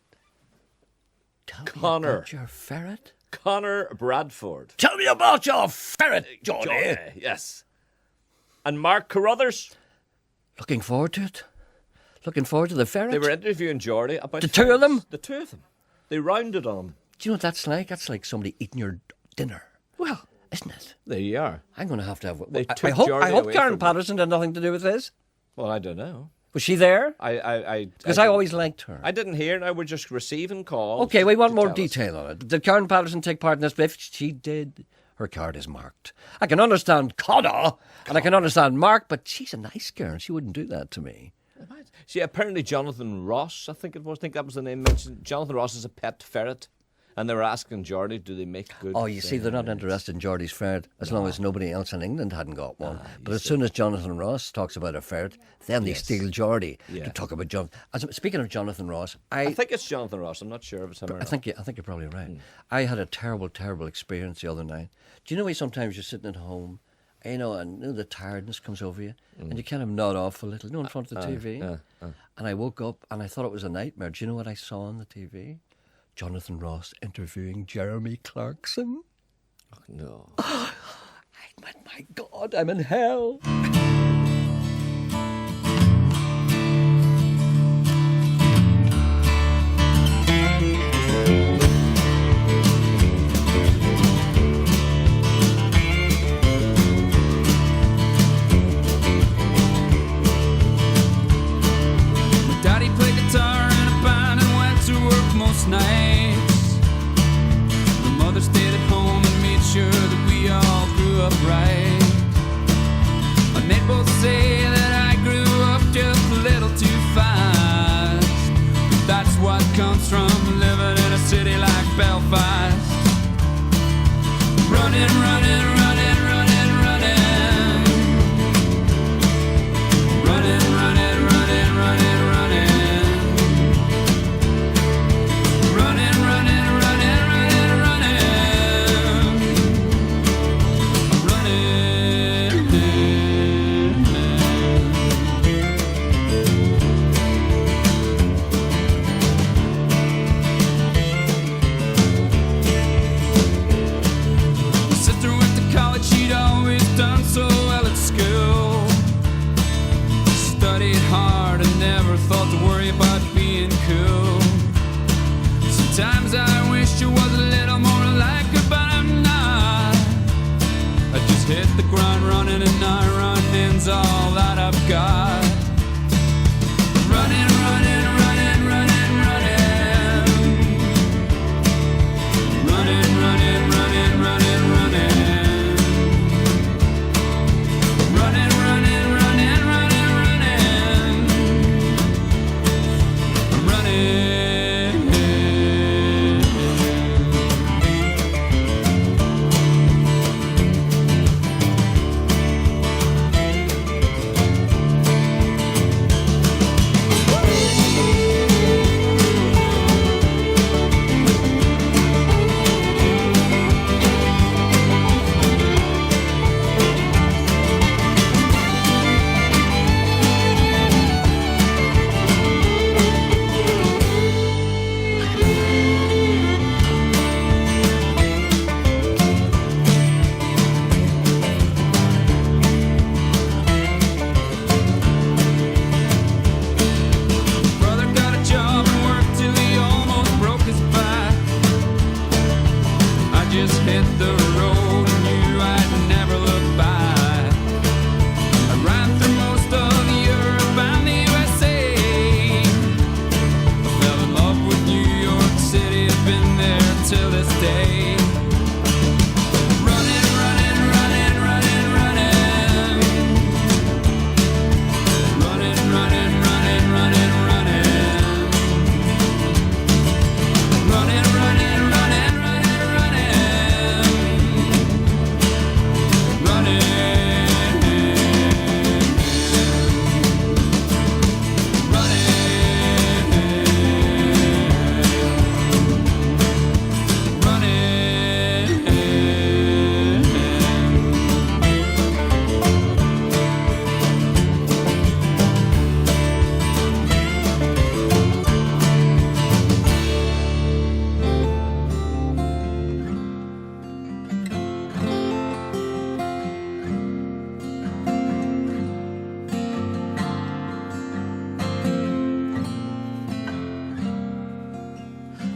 Tell Connor. me about your ferret? Connor Bradford. Tell me about your ferret, Johnny. Yes. And Mark Carruthers. Looking forward to it. Looking forward to the ferret. They were interviewing Geordie about the two of them. The two of them. They rounded on him. Do you know what that's like? That's like somebody eating your dinner. Well, isn't it? There you are. I'm going to have. I hope Karen Patterson had nothing to do with this. Well, I don't know. Was she there? Because I always liked her. I didn't hear. Now we're just receiving calls. Okay, we want more detail on it. Did Karen Patterson take part in this? If she did, her card is marked. I can understand Connor, and I can understand Mark, but she's a nice girl. She wouldn't do that to me. See, apparently Jonathan Ross, I think that was the name mentioned. Jonathan Ross is a pet ferret. And they were asking Geordie, do they make good? Oh, you see, they're not interested in Geordie's ferret as long as nobody else in England hadn't got one. But as soon as Jonathan Ross talks about a ferret, then they steal Geordie to talk about Jonathan. Speaking of Jonathan Ross, I think it's Jonathan Ross. I'm not sure if it's him or not. I think you're probably right. I had a terrible, terrible experience the other night. Do you know sometimes you're sitting at home, and the tiredness comes over you, and you kind of nod off a little, in front of the TV. And I woke up and I thought it was a nightmare. Do you know what I saw on the TV? Jonathan Ross interviewing Jeremy Clarkson. Oh, no. My God, I'm in hell. My daddy played guitar in a band and went to work most nights. My mother stayed at home and made sure that we all grew up right. And they both say that I grew up just a little too fast. But that's what comes from living in a city like Belfast. Running, running, running, running, running. Running, running, running, running, running. Running, running, running, running, running. My sister went to college, she'd always done so well at school. Studied hard and never thought to worry about being cool. Sometimes I wish you was a little more like her, but I'm not. I just hit the ground running and now running's all that I've got. Running, running, running, running, running. Running, running, running, running, running. Running, running, running, running, running. Running.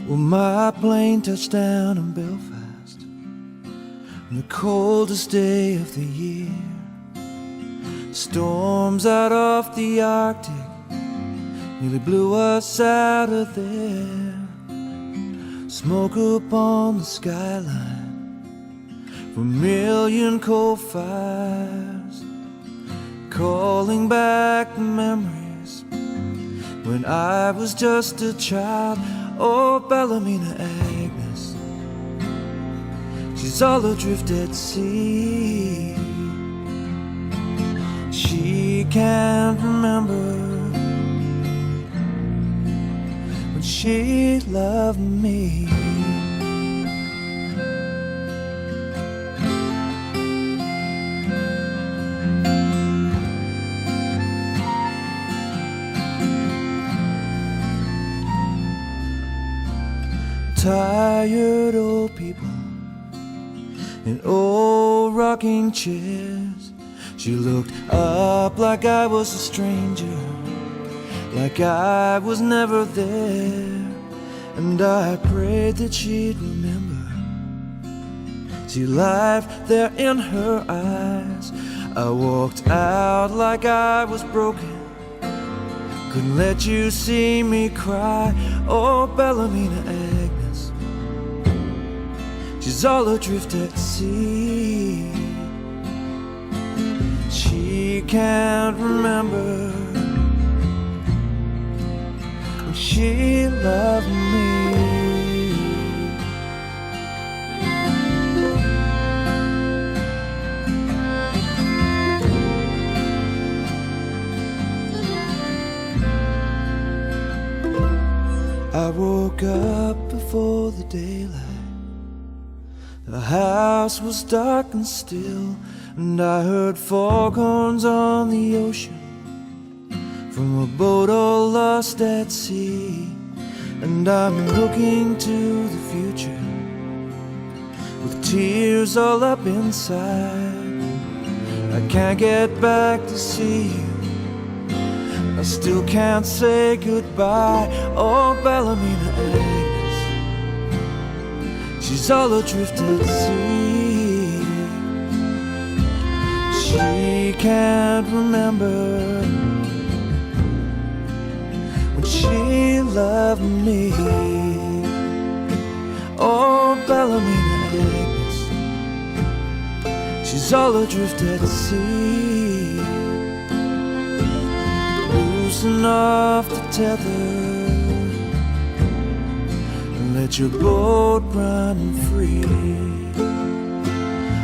Well, my plane touched down in Belfast on the coldest day of the year. Storms out off the Arctic nearly blew us out of there. Smoke upon the skyline from a million coal fires, calling back the memories when I was just a child. Oh, Ballymena Agnes, she's all adrift at sea. She can't remember when she loved me. Tired old people in old rocking chairs. She looked up like I was a stranger, like I was never there. And I prayed that she'd remember. See life there in her eyes. I walked out like I was broken, couldn't let you see me cry. Oh, Ballymena Agnes, she's all adrift at sea. She can't remember when she loved me. I woke up before the daylight. The house was dark and still, and I heard foghorns on the ocean from a boat all lost at sea. And I'm looking to the future with tears all up inside. I can't get back to see you, I still can't say goodbye. Oh, Ballymena Agnes, she's all adrift at sea. She can't remember when she loved me. Oh, Ballymena Agnes, she's all adrift at sea. Loosen off the tether and let your boat run free.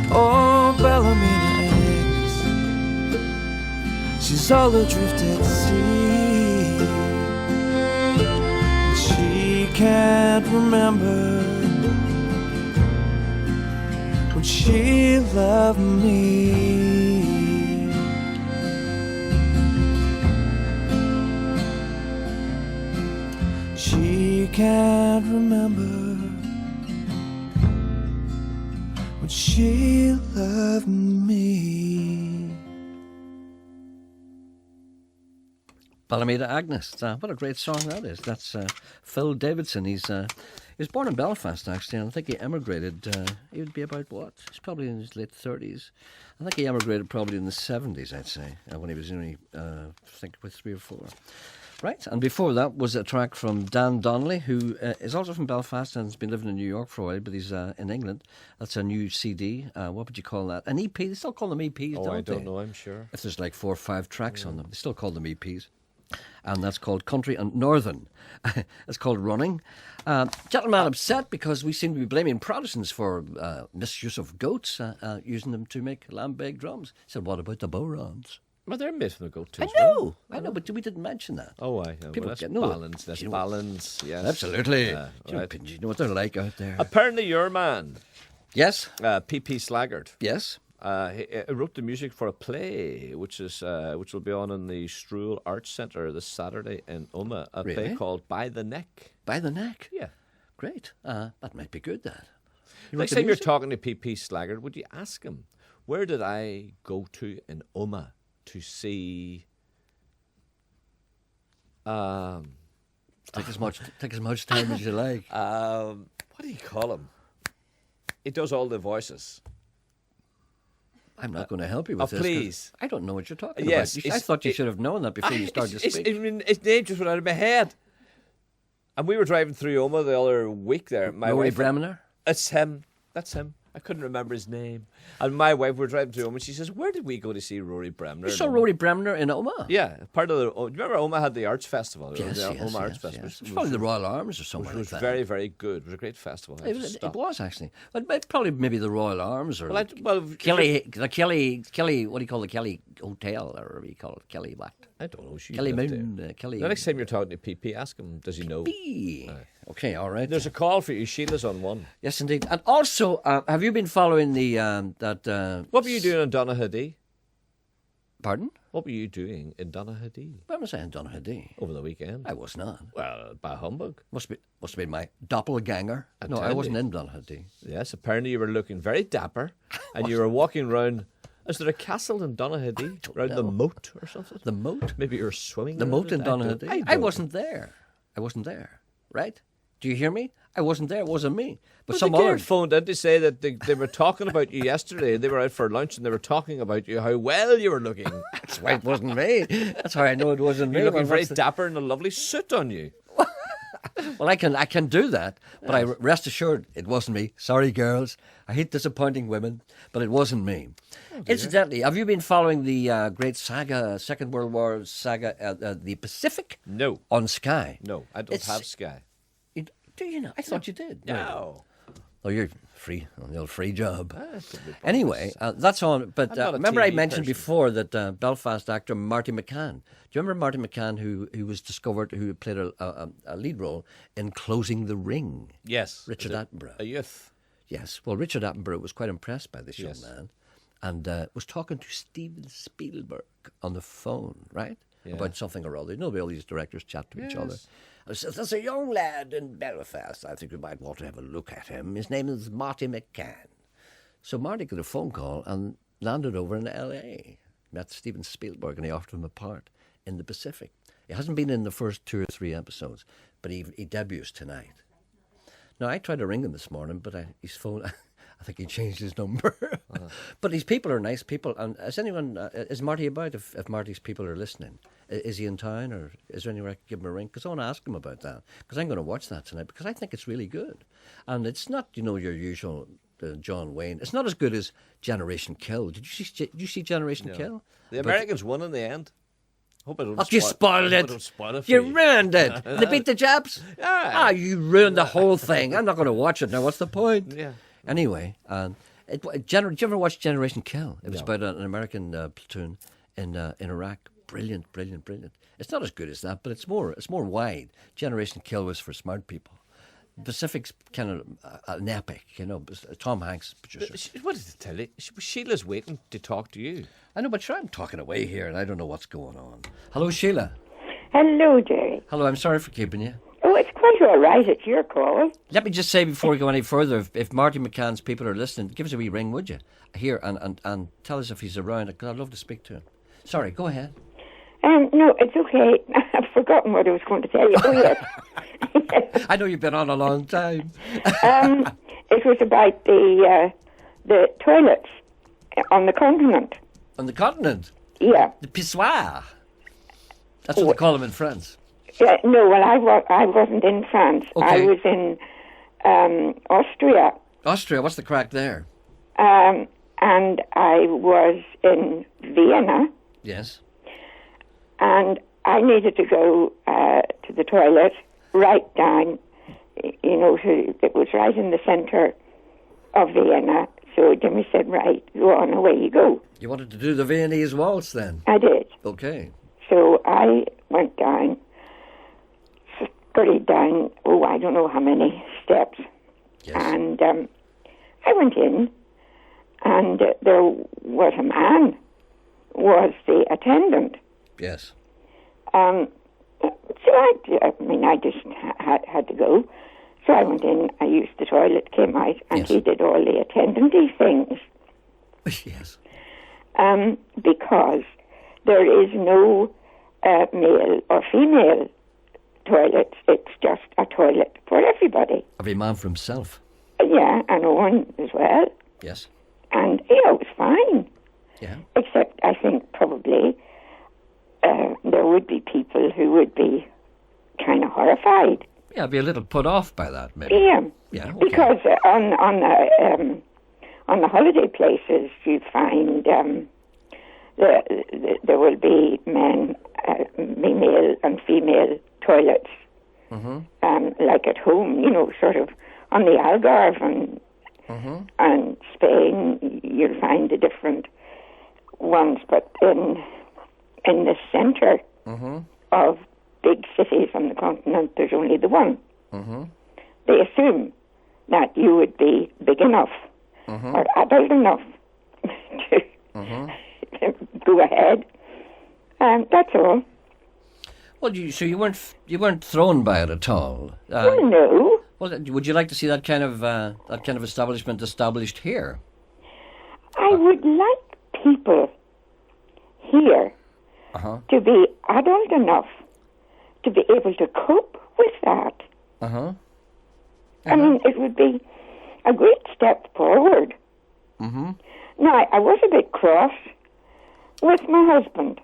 Oh, Ballymena Agnes, she's all adrift at sea. She can't remember when she loved me. She can't remember when she loved me. Ballymena Agnes. What a great song that is. That's Phil Davidson. He was born in Belfast, actually, and I think he emigrated. He would be about what? He's probably in his late 30s. I think he emigrated probably in the 70s, I'd say, when he was only, I think, about 3 or 4. Right, and before that was a track from Dan Donnelly, who is also from Belfast and has been living in New York for a while, but he's in England. That's a new CD. What would you call that? An EP? They still call them EPs, don't they? I don't know, I'm sure. If there's like 4 or 5 tracks on them, they still call them EPs. And that's called Country and Northern. It's called Running. Gentleman upset because we seem to be blaming Protestants for misuse of goats, using them to make lamb-baked drums. He said, what about the Borons? Well, they're made from the goat too. I know, but we didn't mention that. Oh, I know. People Well, that's get no balance. That's balance. Yes, absolutely. Right. You know what they're like out there. Apparently, your man, yes, PP Slaggart, yes, he wrote the music for a play, which will be on in the Struhl Arts Centre this Saturday in Omagh. A play called By the Neck. By the Neck. Yeah, great. That might be good. That. Next time you're talking to PP Slaggart, would you ask him, where did I go to in Omagh to see Take as much time as you like. What do you call him? He does all the voices. I'm not going to help you with this. Please. I don't know what you're talking Yes, about. I thought you should have known that before you started to speak. His name just went out of my head. And we were driving through Oma the other week there. Rory Bremner? It's him. That's him. I couldn't remember his name. And my wife, we were driving through Oma, and she says, where did we go to see Rory Bremner? You saw Rory Bremner in Oma? Yeah. Part of the... Do you remember Oma had the Arts Festival? Yes, the yes, Oma Arts yes, Festival. yes. It was probably the Royal Arms or somewhere like that. It was very, very good. It was a great festival. It was actually. But probably maybe the Royal Arms or Kelly, what do you call the Kelly Hotel or what do you call it? Kelly what? I don't know. Kelly Moon. Kelly. The next time you're talking to PP, ask him, does he know? Okay, all right. There's a call for you. Sheila's on one. Yes, indeed. And also, have you been following the what were you doing in Donaghadee? Pardon? What were you doing in Donaghadee? Where was I in Donaghadee? Over the weekend? I was not. Well, by humbug. Must have been my doppelganger. No, I wasn't in Donaghadee. Yes, apparently you were looking very dapper, and you were walking around. Is there a castle in Donaghadee? Around the moat or something? The moat? Maybe you were swimming. The moat in Donaghadee? I wasn't there. Right? Do you hear me? I wasn't there. It wasn't me. But some other phoned in to say that they were talking about you yesterday. They were out for lunch and they were talking about you, how well you were looking. That's why it wasn't me. That's how I know it wasn't me. You're looking very dapper and a lovely suit on you. Well, I can do that, but I rest assured it wasn't me. Sorry, girls. I hate disappointing women, but it wasn't me. Oh, incidentally, have you been following the great saga, Second World War saga, the Pacific? No. On Sky? No, I don't have Sky. Do you know? I thought you did. No. Oh, you're free on the old free job. Anyway, that's on. But remember, I mentioned before that Belfast actor Marty McCann. Do you remember Marty McCann, who was discovered, who played a lead role in Closing the Ring? Yes. Richard Attenborough. A youth. Yes. Well, Richard Attenborough was quite impressed by this young man, and was talking to Steven Spielberg on the phone, right? Yeah. About something or other. You know, all these directors chat to each other. Says, there's a young lad in Belfast. I think we might want to have a look at him. His name is Marty McCann. So Marty got a phone call and landed over in L.A. Met Steven Spielberg and he offered him a part in the Pacific. He hasn't been in the first 2 or 3 episodes, but he debuts tonight. Now, I tried to ring him this morning, but his phone... I think he changed his number. But these people are nice people. And is Marty about, if Marty's people are listening? Is he in town, or is there anywhere I could give him a ring? Because I want to ask him about that. Because I'm going to watch that tonight, because I think it's really good. And it's not, your usual John Wayne. It's not as good as Generation Kill. Did you see Generation Kill? The Americans won in the end. Hope I don't you spoiled it. You ruined it. They beat the Japs? Yeah. You ruined the whole thing. I'm not going to watch it now. What's the point? Yeah. Anyway, did you ever watch Generation Kill? It was about an American platoon in Iraq. Brilliant. It's not as good as that, but it's more wide. Generation Kill was for smart people. Pacific's kind of an epic, Tom Hanks producer. What did I tell you? Sheila's waiting to talk to you. I know, but sure, I'm talking away here, and I don't know what's going on. Hello, Sheila. Hello, Gerry. Hello, I'm sorry for keeping you. Oh, it's quite all right. It's your call. Let me just say before we go any further, if Marty McCann's people are listening, give us a wee ring, would you? Here, and tell us if he's around, because I'd love to speak to him. Sorry, go ahead. No, it's okay. I've forgotten what I was going to tell you. Oh, yes. I know you've been on a long time. It was about the toilets on the continent. On the continent? Yeah. The pissoir. That's what they call them in France. No, well, I wasn't in France. Okay. I was in Austria. Austria, what's the crack there? And I was in Vienna. Yes. And I needed to go to the toilet right down, it was right in the centre of Vienna. So Jimmy said, right, go on, away you go. You wanted to do the Viennese waltz then? I did. Okay. So I went down, scurried down, I don't know how many steps. Yes. And I went in, and there was a man, was the attendant. Yes. So I just had to go. So I went in, I used the toilet, came out, and he did all the attendant-y things. Yes. Because there is no male or female toilets. It's just a toilet for everybody. Every man for himself. Yeah, and Owen as well. Yes. And, you know, it was fine. Yeah. Except I think probably there would be people who would be kind of horrified. Yeah, be a little put off by that, maybe. Yeah. Yeah. Okay. Because on the holiday places, you find there will be male and female toilets, like at home, you know, sort of on the Algarve and Spain, you'll find the different ones, but in the centre of big cities on the continent, there's only the one. They assume that you would be big enough or adult enough to go ahead, and that's all. Well, so you weren't thrown by it at all. Well, no. Well, would you like to see that kind of establishment established here? I would like people here to be adult enough to be able to cope with that. I mean, it would be a great step forward. Now, I was a bit cross with my husband.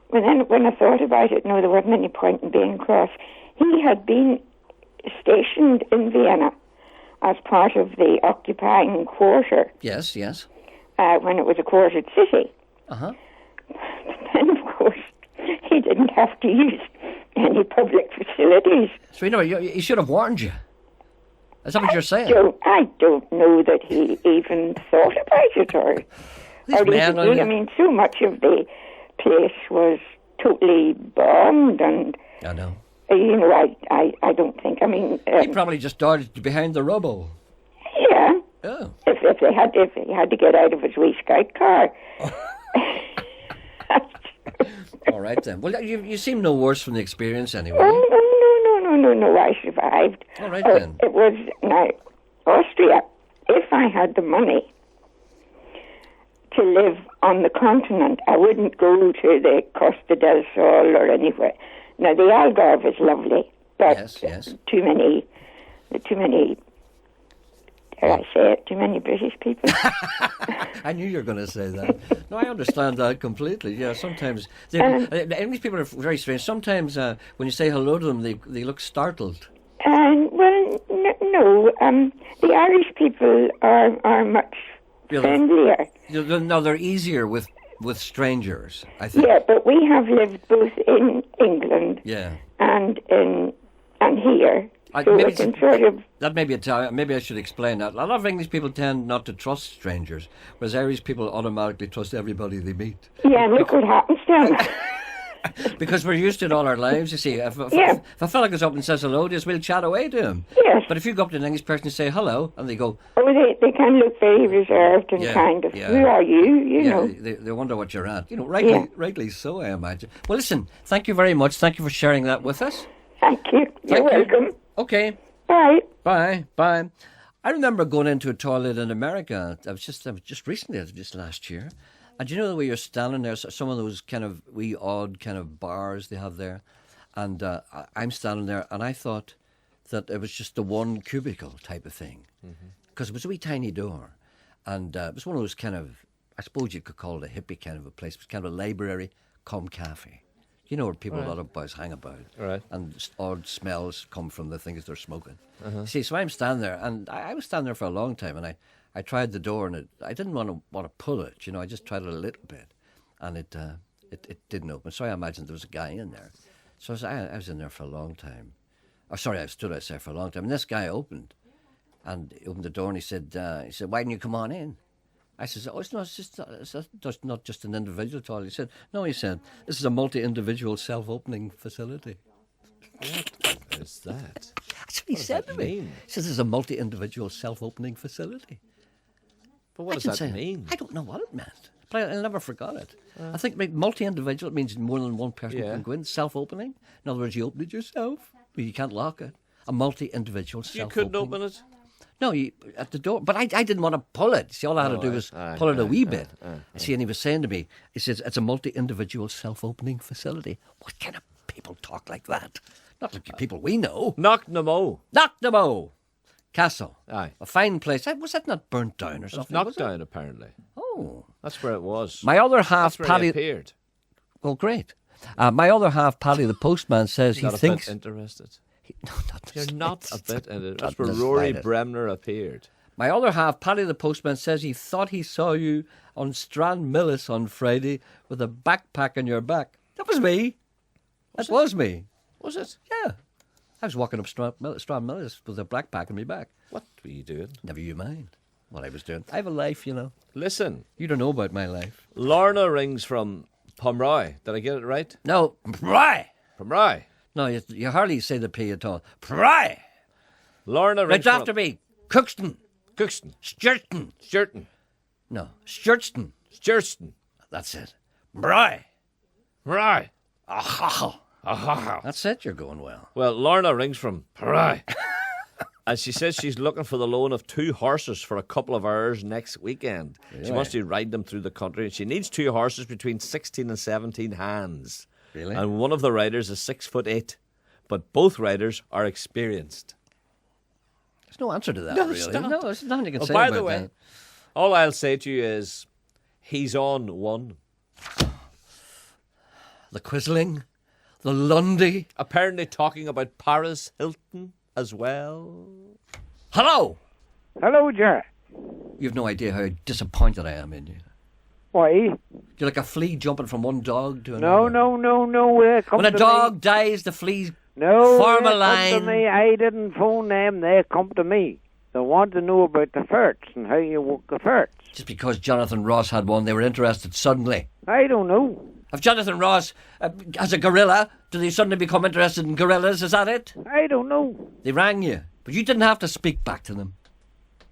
When I thought about it, no, there wasn't any point in being cross. He had been stationed in Vienna as part of the occupying quarter. Yes, yes. When it was a quartered city. But then, of course, he didn't have to use any public facilities. So, you know, he should have warned you. Is that what you're saying? I don't know that he even thought about it, or I mean, so much of the place was totally bombed, and I know. You know, I don't think. I mean, he probably just dodged behind the rubble. Yeah. Oh. If he had to get out of his wee scout car. All right then. Well, you seem no worse from the experience anyway. Oh, no. I survived. All right then. It was now Austria. If I had the money to live on the continent, I wouldn't go to the Costa del Sol or anywhere. Now the Algarve is lovely, but yes. too many. Dare I say it? Too many British people. I knew you were going to say that. No, I understand that completely. Yeah, sometimes English people are very strange. Sometimes when you say hello to them, they look startled. Well, no. The Irish people are much friendlier. No, they're easier with strangers, I think. Yeah, but we have lived both in England and here. So maybe can sort of... That may be maybe I should explain that. A lot of English people tend not to trust strangers, whereas Irish people automatically trust everybody they meet. Yeah, and look what happens to them. Because we're used to it all our lives, you see. If a fella goes up and says hello, we'll chat away to him. Yes. But if you go up to an English person and say hello, and they go... Oh, they can look very reserved and kind of, who are you, you know? They wonder what you're at. You know, rightly so, I imagine. Well, listen, thank you very much. Thank you for sharing that with us. Thank you. You're welcome. Okay. Bye. Bye. I remember going into a toilet in America. I was just recently, just last year. And you know the way you're standing there, some of those kind of wee odd kind of bars they have there, and I'm standing there, and I thought that it was just the one cubicle type of thing, because it was a wee tiny door, and it was one of those kind of, I suppose you could call it a hippie kind of a place. It was kind of a library cum cafe. You know where people, a lot of boys hang about, and odd smells come from the things they're smoking. See, so I'm standing there, and I was standing there for a long time, and I tried the door, and I didn't want to pull it, you know. I just tried it a little bit, and it didn't open. So I imagined there was a guy in there. So I was in there for a long time. Oh, sorry, I stood outside for a long time, and this guy opened the door, and he said, "Why didn't you come on in?" I said, "Oh, it's not just an individual toilet." He said, "No," he said, "this is a multi-individual self-opening facility." What is that? That's what he said to me. He says, "This is a multi-individual self-opening facility." But what does that mean? I don't know what it meant, but I never forgot it. I think multi-individual means more than one person can go in. Self-opening, in other words, you open it yourself, but you can't lock it. A multi-individual self-opening. You couldn't open it? No, at the door. But I didn't want to pull it. See, all I had to do was pull it a wee bit. See, and he was saying to me, he says, it's a multi-individual self-opening facility. What kind of people talk like that? Not the people we know. Knocknamo Castle. Aye. A fine place. Was that not burnt down or something? Knocked down, apparently. Oh. That's where it was. My other half, That's where Paddy... he appeared. Well, great. My other half, Paddy the postman, says he Not thinks... a bit interested. No, not You're not a bit interested. That's not where the Rory slightest. Bremner appeared. My other half, Paddy the postman, says he thought he saw you on Stranmillis on Friday with a backpack on your back. That was me. That was me. Was it? Yeah. I was walking up Stranmillis with a backpack on my back. What were you doing? Never you mind what I was doing. I have a life, you know. Listen. You don't know about my life. Lorna rings from Pomroy. Did I get it right? No, Pomroy. Pomroy. No, you hardly say the P at all. Pomroy. Lorna rings Right from... after me. Cookston. Sturton. No, Sturtston. That's it. Pomroy. That's it, you're going well. Well, Lorna rings from Pomroy. And she says she's looking for the loan of 2 horses for a couple of hours next weekend. Really? She wants to ride them through the country. And she needs 2 horses between 16 and 17 hands. Really? And one of the riders is 6'8", but both riders are experienced. There's no answer to that, No, really. stop. No, there's nothing you can say By about the way, that. all I'll say to you is, he's on one. The Quisling, the Lundy. Apparently talking about Paris Hilton as well. Hello! Hello, Gerry. You've no idea how disappointed I am in you. Why? You're like a flea jumping from one dog to another. No. When a dog dies, the fleas form a Come line. to me. I didn't phone them. They come to me. They want to know about the ferts and how you work the ferts. Just because Jonathan Ross had one, they were interested suddenly. I don't know. If Jonathan Ross has a gorilla, do they suddenly become interested in gorillas? Is that it? I don't know. They rang you, but you didn't have to speak back to them.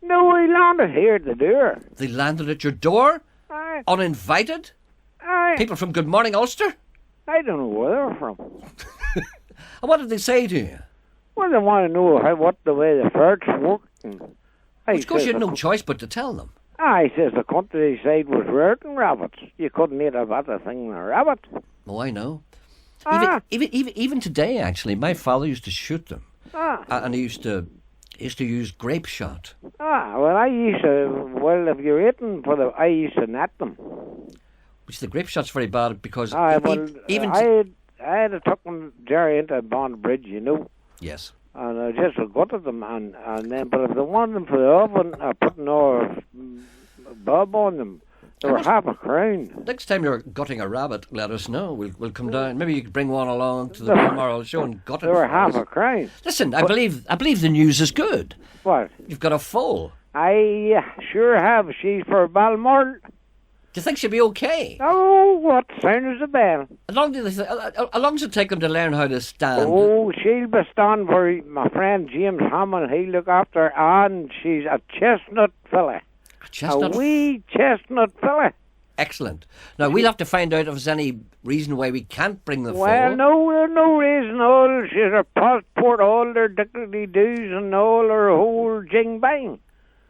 No, I landed here at the door. They landed at your door? Aye. Uninvited? Aye. People from Good Morning Ulster? I don't know where they're from. And what did they say to you? Well, they want to know what the way the ferts work. Of course, you had no choice but to tell them. I says the countryside was rearing rabbits. You couldn't eat a better thing than a rabbit. Oh, I know. Ah. Even today, actually, my father used to shoot them, and he used to use grape shot. Well, if you're eating I used to net them. Which the grape shot's very bad because I had to tuck them, Gerry, into Bond Bridge, you know. Yes. And I just gutted them, and then, but if they wanted them for the oven, I put an hour bob on them. They were half a crown. Next time you're gutting a rabbit, let us know. We'll come down. Maybe you could bring one along to the tomorrow show and gut it. They were for half us. a crown. Listen, I believe the news is good. What? You've got a foal. I sure have. She's for Balmoral. Do you think she'll be okay? Oh, what sounds the bell? How long does it take them to learn how to stand? Oh, she'll be standing for my friend James Hammond. He'll look after her, and she's a chestnut fella. Chestnut? A wee chestnut fella. Excellent. Now, we'll have to find out if there's any reason why we can't bring the Well, foal. no, there's no reason. All she's her passport, all her diddly-doos, and all her whole jing-bang.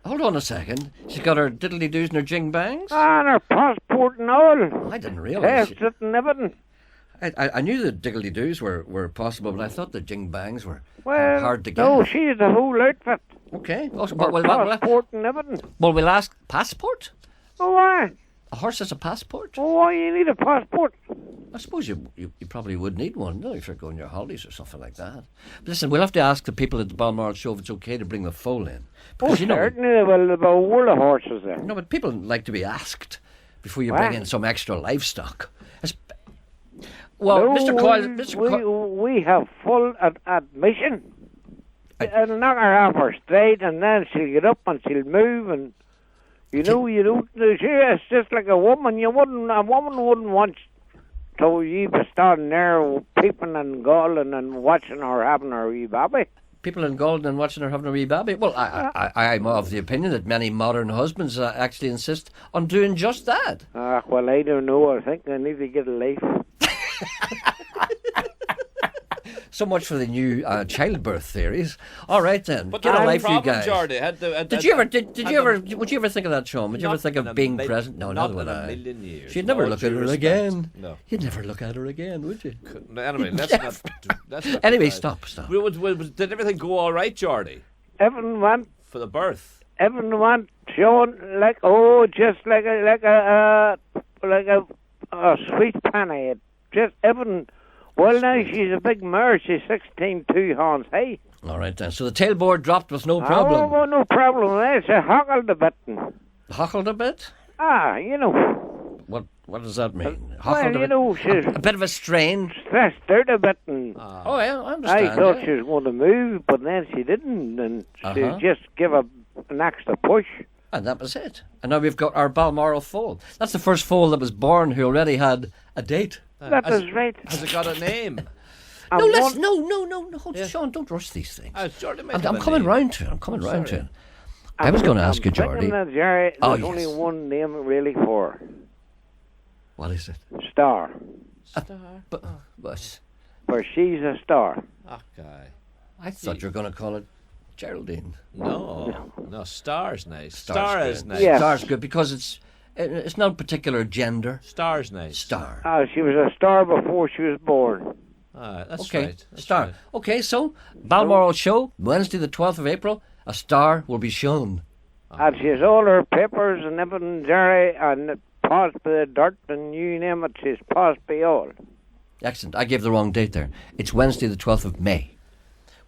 Hold on a second. She's got her diddly-doos and her jing-bangs? And her passport and all. I didn't realise. Test it and everything. I knew the diddly-doos were possible, but I thought the jing-bangs were Well, hard to get. no, she's the whole outfit. Okay. Well, Her well, passport and everything. well, we'll ask passport? Oh, why? A horse has a passport? Oh, why you need a passport? I suppose you probably would need one, no, if you're going on your holidays or something like that. But listen, we'll have to ask the people at the Balmoral show if it's okay to bring the foal in. Because, Certainly. Well, there's a world of horses there. No, but people like to be asked before you What? bring in some extra livestock. Well, no, Mr. Coyle... we have full admission. It'll knock her off her straight, and then she'll get up and she'll move, and you don't. It's just like a woman. A woman wouldn't want to you be standing there peeping and galling and watching her having her wee baby. People in Golden and watching her having a wee baby. Well, I'm of the opinion that many modern husbands actually insist on doing just that. Well, I don't know. I think I need to get a life. So much for the new childbirth theories. All right then, But get a the life, you problem, guys. Jordy, Would you ever think of that, Sean? Would you ever think of being present? No, not neither would in a I. million years. You'd never All look at due her respect. again. No. You'd never look at her again, would you? Anyway, let's not. Anyway, stop. Did everything go all right, Jordy? Everyone went. For the birth? Everyone went showing just like a sweet penny. Just everyone. Well, now she's a big mare. She's 16 2 high. All right then. So the tailboard dropped with no problem. Oh, no problem. It's a hockled a bit. Hockled a bit? You know. What does that mean? She's a bit of a strain. Stressed out a bit. And Oh, yeah, I understand. I thought she was going to move, but then she didn't, and she Uh-huh. just gave an extra push. And that was it. And now we've got our Balmoral foal. That's the first foal that was born who already had a date. That is right. Has it got a name? No, hold Sean, don't rush these things. Jordy might I'm have a coming name. round to it. I'm coming round to it. I was going to ask you, Jordy. That, Gerry, Oh, there's yes. only one name really for her. What is it? Star. But For she's a star. Oh, guy. I thought you were going to call it Geraldine. No, Star's nice. Star's Star good. is nice. Yeah. Star's good because it's not a particular gender. Star's nice. Star. She was a star before she was born. That's Okay, right. That's Star. right. Okay, so Balmoral show, Wednesday the 12th of April, a star will be shown. And she has all her papers and everything, Gerry, and it passed by the dirt, and you name it, she's passed by all. Excellent. I gave the wrong date there. It's Wednesday the 12th of May.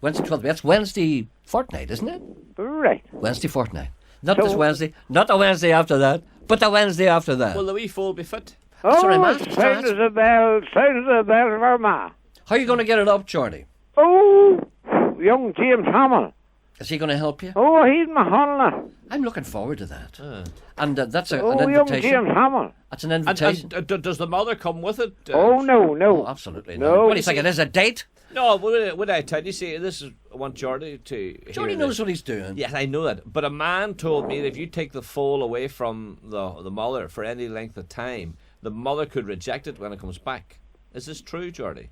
Wednesday 12th. That's Wednesday fortnight, isn't it? Right. Wednesday fortnight. Not this Wednesday, not the Wednesday after that, but the Wednesday after that. Will the wee foal be fit? That's what I'm Oh, asking. sound as a bell for ma. How are you going to get it up, Jordy? Oh, young James Hamill. Is he going to help you? Oh, he's my Hannah. I'm looking forward to that. And that's an Young invitation. James Hamill. That's an invitation. And does the mother come with it? No. Oh, absolutely not. No. What do you think? It is a date? No, would I tell you? See, this is I want Jordy to. Jordy hear knows this. what he's doing. Yes, I know that. But a man told me that if you take the foal away from the mother for any length of time, the mother could reject it when it comes back. Is this true, Jordy?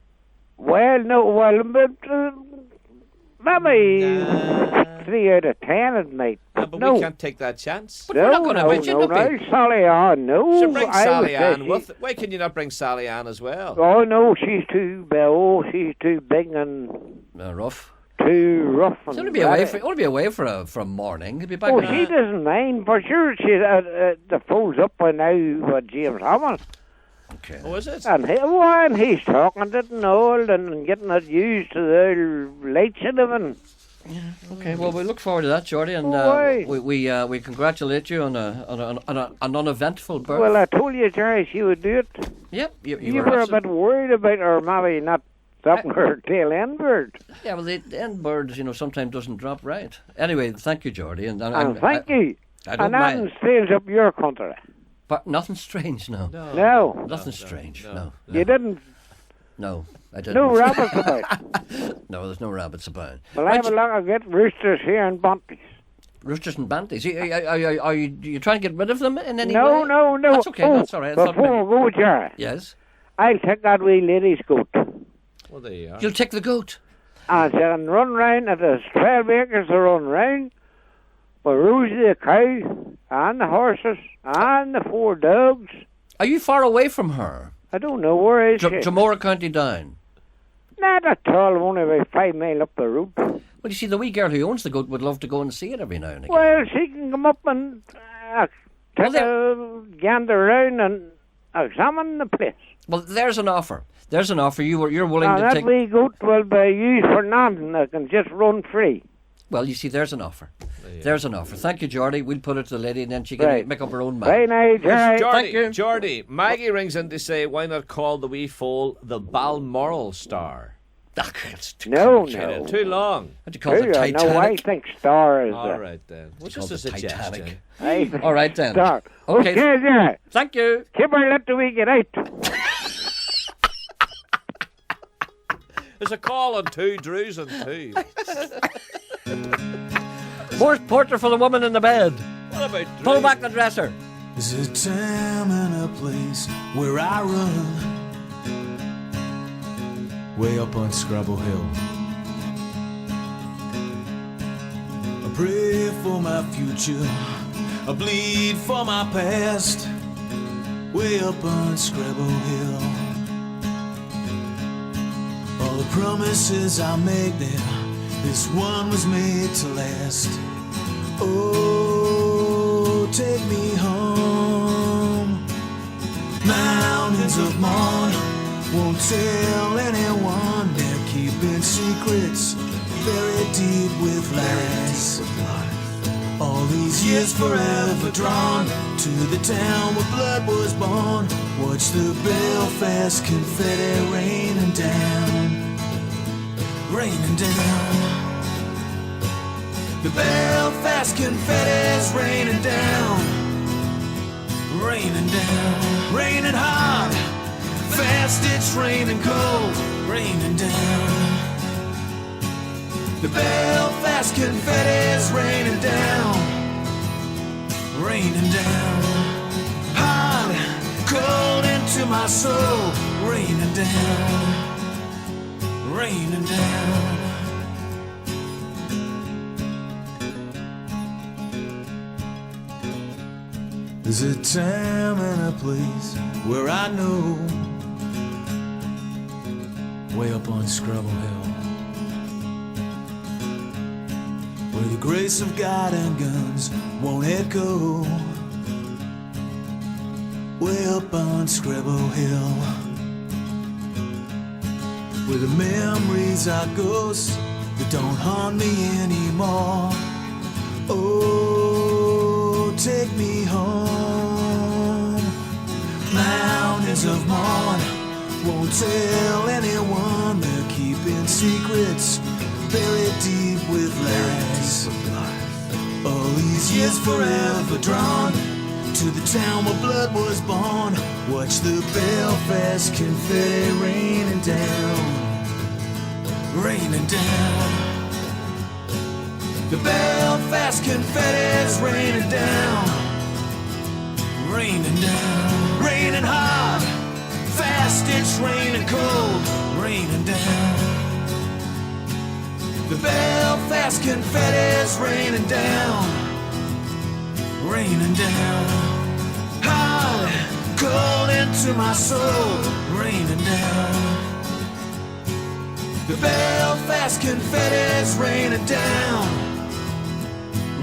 But maybe 3 out of 10 it might. But no. we can't take that chance. But we're not going to mention it. Sally Ann, no. So bring I Sally would say Ann with. Why can you not bring Sally Ann as well? Oh, no, she's too big and Rough. too rough. It's And only be away for a morning. He'll be back. Oh, in she doesn't mind. For sure, the foal's up by now with James Hamill. Okay. Oh, is it? And he's talking it and all and getting it used to the lights and everything. Okay, well, we look forward to that, Jordy, and we congratulate you on an uneventful birth. Well, I told you, Gerry, she would do it. Yep, You were a bit worried about her maybe not dropping her tail end bird. Yeah, well, the end bird, sometimes doesn't drop right. Anyway, thank you, Jordy, and Thank you. I don't And mind. nothing strange up your country. But nothing strange, no. No. Nothing strange, no. You didn't. No, I didn't. No rabbits about. No, there's no rabbits about. Well, I have a lot of get roosters here in Bunties. Roosters and banties. Are you trying to get rid of them in any way? No. That's okay. Oh, That's all right. I thought before we go, Gerry. Yes. I'll take that wee lady's goat. Well, there you are. You'll take the goat. And she can run round, and there's 12 acres to run round. With Rosie the cow, and the horses, and the 4 dogs. Are you far away from her? I don't know, where is she? Dromora County Down. Not at all, only about 5 mile up the road. Well, you see, the wee girl who owns the goat would love to go and see it every now and again. Well, she can come up and take a gander around and examine the place. Well, there's an offer. There's an offer. You're willing Now, to that take. wee goat will be used for nothing. I can just run free. Well, you see, there's an offer. There's an offer. Thank you, Jordy. We'll put it to the lady, and then she can make up her own mind. Bye now, Gerry. Thank you. Jordy, Maggie rings in to say, why not call the wee foal the Balmoral Star? No. Too long. What do you call it, Titanic? No, I think Star is All right, then. Well, just a suggestion. All right, then. Star. Okay. Okay, Gerry. Thank you. Keep her let the wee get out. There's a call on 2 Drews and 2. More porter for the woman in the bed. What about Pull Drews? back the dresser. There's a time and a place where I run, way up on Scrabble Hill. I pray for my future, I bleed for my past, way up on Scrabble Hill. All the promises I made there, this one was made to last. Oh, take me home. Mountains of Mourne won't tell anyone. They're keeping secrets buried deep with lies. All these years forever drawn to the town where blood was born. Watch the Belfast confetti raining down, raining down. The Belfast confetti's raining down, raining down, raining hard, fast it's raining cold, raining down. The Belfast confetti's raining down, raining down, hard, cold into my soul, raining down, raining down. There's a time and a place where I know, way up on Scrabble Hill, where the grace of God and guns won't echo, way up on Scrabble Hill, where the memories are ghosts that don't haunt me anymore. Oh, take me home. Mountains of Mourne won't tell anyone. They're keeping secrets buried deep with lies. All these years forever drawn to the town where blood was born. Watch the Belfast confetti raining down, raining down. The Belfast confetti's raining down, raining down, raining hard, fast it's raining cold, raining down. The Belfast confetti's raining down, raining down, hard, cold into my soul, raining down. The Belfast confetti's raining down,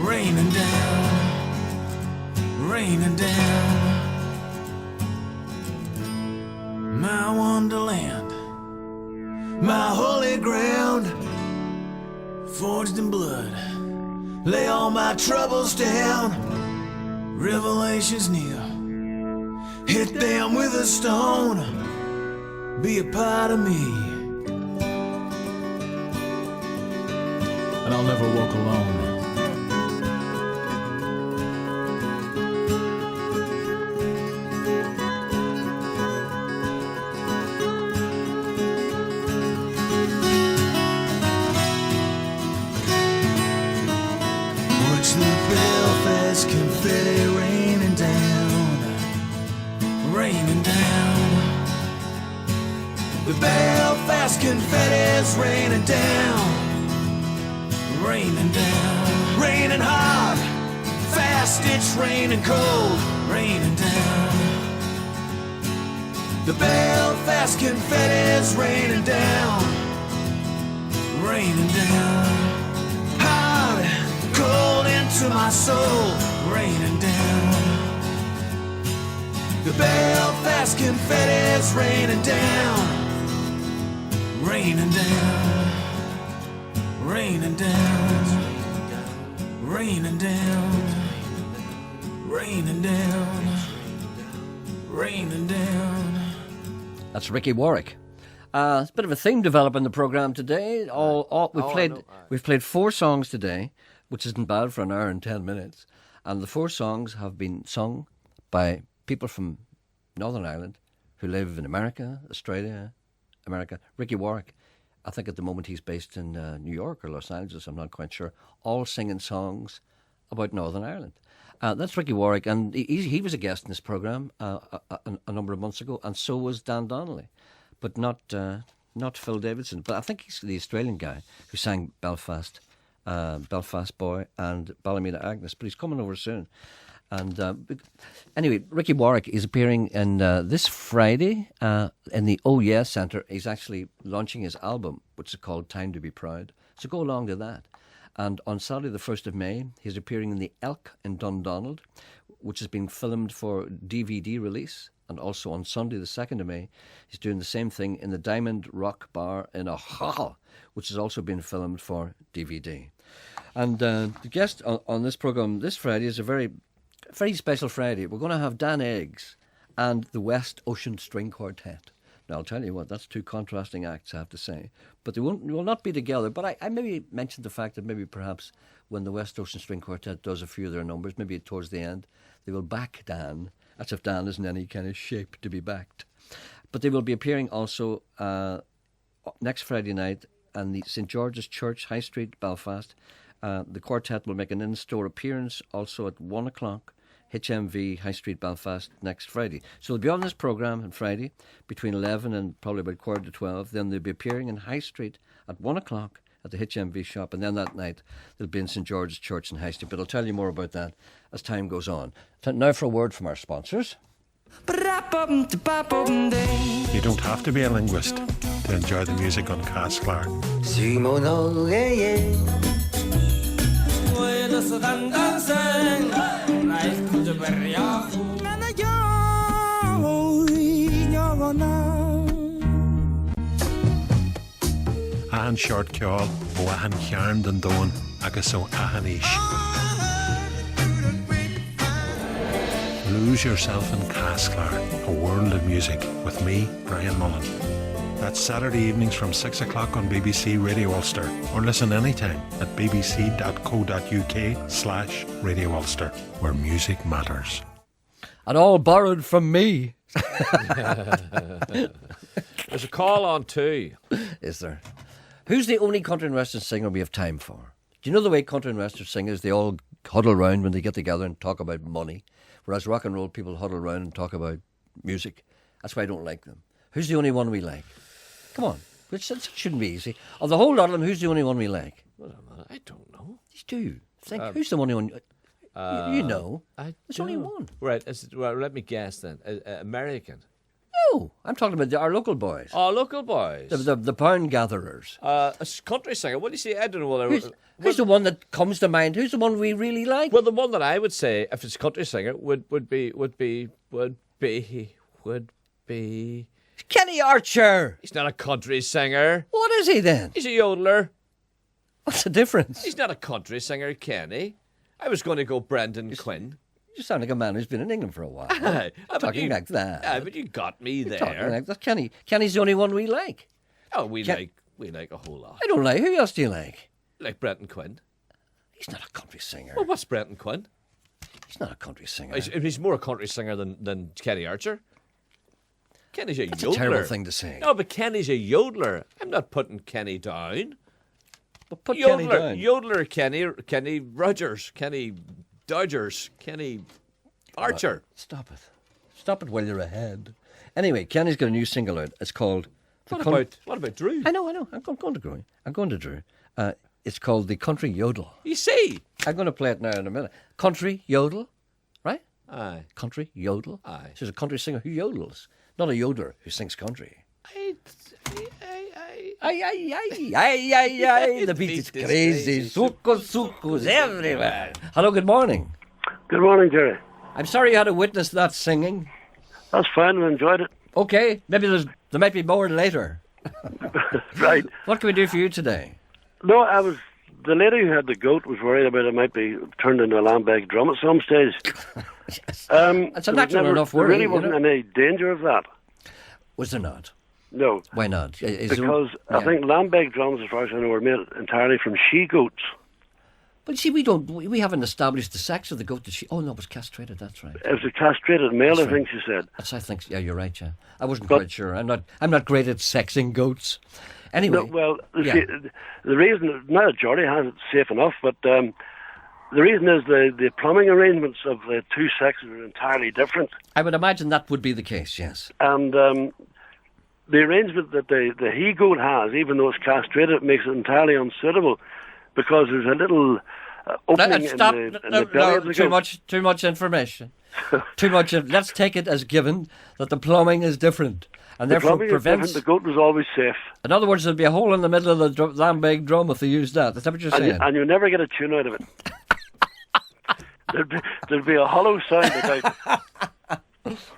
raining down, raining down. My wonderland, my holy ground, forged in blood, lay all my troubles down. Revelation's near, hit them with a stone, be a part of me, and I'll never walk alone. Watch the Belfast confetti raining down, raining down. The Belfast confetti's raining down, raining down, raining hard, fast it's raining cold, raining down. The Belfast confetti's raining down, raining down, hard, cold into my soul, raining down. The Belfast confetti's raining down, raining down, raining down, raining down, raining down, raining down. That's Ricky Warwick. It's a bit of a theme developing the programme today. We've played 4 songs today, which isn't bad for an hour and 10 minutes. And the 4 songs have been sung by people from Northern Ireland who live in America, Australia, America. Ricky Warwick, I think at the moment he's based in New York or Los Angeles, I'm not quite sure, all singing songs about Northern Ireland. That's Ricky Warwick, and he was a guest in this programme a number of months ago, and so was Dan Donnelly, but not not Phil Davidson, but I think he's the Australian guy who sang Belfast Boy and Ballymena Agnes, but he's coming over soon. And anyway, Ricky Warwick is appearing in this Friday in the Oh Yeah Centre. He's actually launching his album, which is called Time to Be Proud. So go along to that. And on Saturday the 1st of May, he's appearing in the Elk in Dundonald, which has been filmed for DVD release. And also on Sunday the 2nd of May, he's doing the same thing in the Diamond Rock Bar in Hull, which has also been filmed for DVD. And the guest on this programme this Friday is a very special Friday. We're going to have Dan Eggs and the West Ocean String Quartet. Now, I'll tell you what, that's two contrasting acts, I have to say. But they will not be together. But I maybe mentioned the fact that maybe perhaps when the West Ocean String Quartet does a few of their numbers, maybe towards the end, they will back Dan, as if Dan is in any kind of shape to be backed. But they will be appearing also next Friday night in the St George's Church, High Street, Belfast. The quartet will make an in-store appearance also at 1 o'clock, HMV, High Street, Belfast, next Friday. So they'll be on this programme on Friday between 11 and probably about 11:45. Then they'll be appearing in High Street at 1 o'clock at the HMV shop. And then that night they'll be in St George's Church in High Street. But I'll tell you more about that as time goes on. Now for a word from our sponsors. You don't have to be a linguist to enjoy the music on Castlar. Ahan short ceol ó ahan chearn den dóin agus ó ahaníis. Lose yourself in Castlar, a world of music with me, Brian Mullen. That's Saturday evenings from 6 o'clock on BBC Radio Ulster, or listen anytime at bbc.co.uk/Radio Ulster, where music matters. And all borrowed from me. There's a call on too. Is there? Who's the only country and western singer we have time for? Do you know the way country and western singers, they all huddle round when they get together and talk about money, whereas rock and roll people huddle round and talk about music? That's why I don't like them. Who's the only one we like? Come on, it shouldn't be easy. Of the whole lot of them, who's the only one we like? Well, I don't know. These two. Think, who's the only one? You know. There's only one. Right, well, let me guess then. American. No, I'm talking about our local boys. Oh, local boys. The pound gatherers. A country singer. What do you say? I don't know. Who's the one that comes to mind? Who's the one we really like? Well, the one that I would say, if it's a country singer, would be Kenny Archer. He's not a country singer. What is he then? He's a yodeler. What's the difference? He's not a country singer, Kenny. I was going to go Brendan Quinn. You sound like a man who's been in England for a while. Talking like that. But you got me there. Talking like that. Kenny. Kenny's the only one we like. Oh, we like a whole lot. I don't like. Who else do you like? Like Brendan Quinn. He's not a country singer. Well, what's Brendan Quinn? He's not a country singer. He's more a country singer than Kenny Archer. Kenny's a That's yodeler. a terrible thing to say. No, but Kenny's a yodeler. I'm not putting Kenny down. But put yodeler, Kenny down. Yodeler, Kenny Rogers, Kenny Dodgers, Kenny Archer. Stop it. Stop it while you're ahead. Anyway, Kenny's got a new single out. It's called... What about Drew? I know. I'm going to Drew. It's called The Country Yodel. You see? I'm going to play it now in a minute. Country Yodel, right? Aye. Country Yodel. Aye. She's a country singer who yodels, not a yodeler who sings country. The beat is crazy. Sucos everywhere. Hello, good morning. Good morning, Gerry. I'm sorry you had to witness that singing. That's fine, I enjoyed it. Okay, maybe there might be more later. Right. What can we do for you today? No, the lady who had the goat was worried about it might be turned into a lambeg drum at some stage. Yes. It's a natural enough worry. There really wasn't any danger of that. Was there not? No. Why not? Because I think lambeg drums, as far as I know, were made entirely from she-goats. But see, we haven't established the sex of the goat. Oh no, it was castrated. That's right. It was a castrated male, I think she said. Yeah, you're right. Yeah, I wasn't quite sure. I'm not great at sexing goats. Anyway, no, well, see, the reason now Gerry has it safe enough, but the reason is the plumbing arrangements of the two sexes are entirely different. I would imagine that would be the case. Yes. And the arrangement that the he-goat has, even though it's castrated, makes it entirely unsuitable because there's a little opening Stop. in the belly of the goat. Too much information. Too much. Let's take it as given that the plumbing is different. And The therefore plumbing is prevents. different. The goat was always safe. In other words, there'd be a hole in the middle of the damn big drum if they used that. Is that what you're saying? And you'll never get a tune out of it. there'd be a hollow sound about it.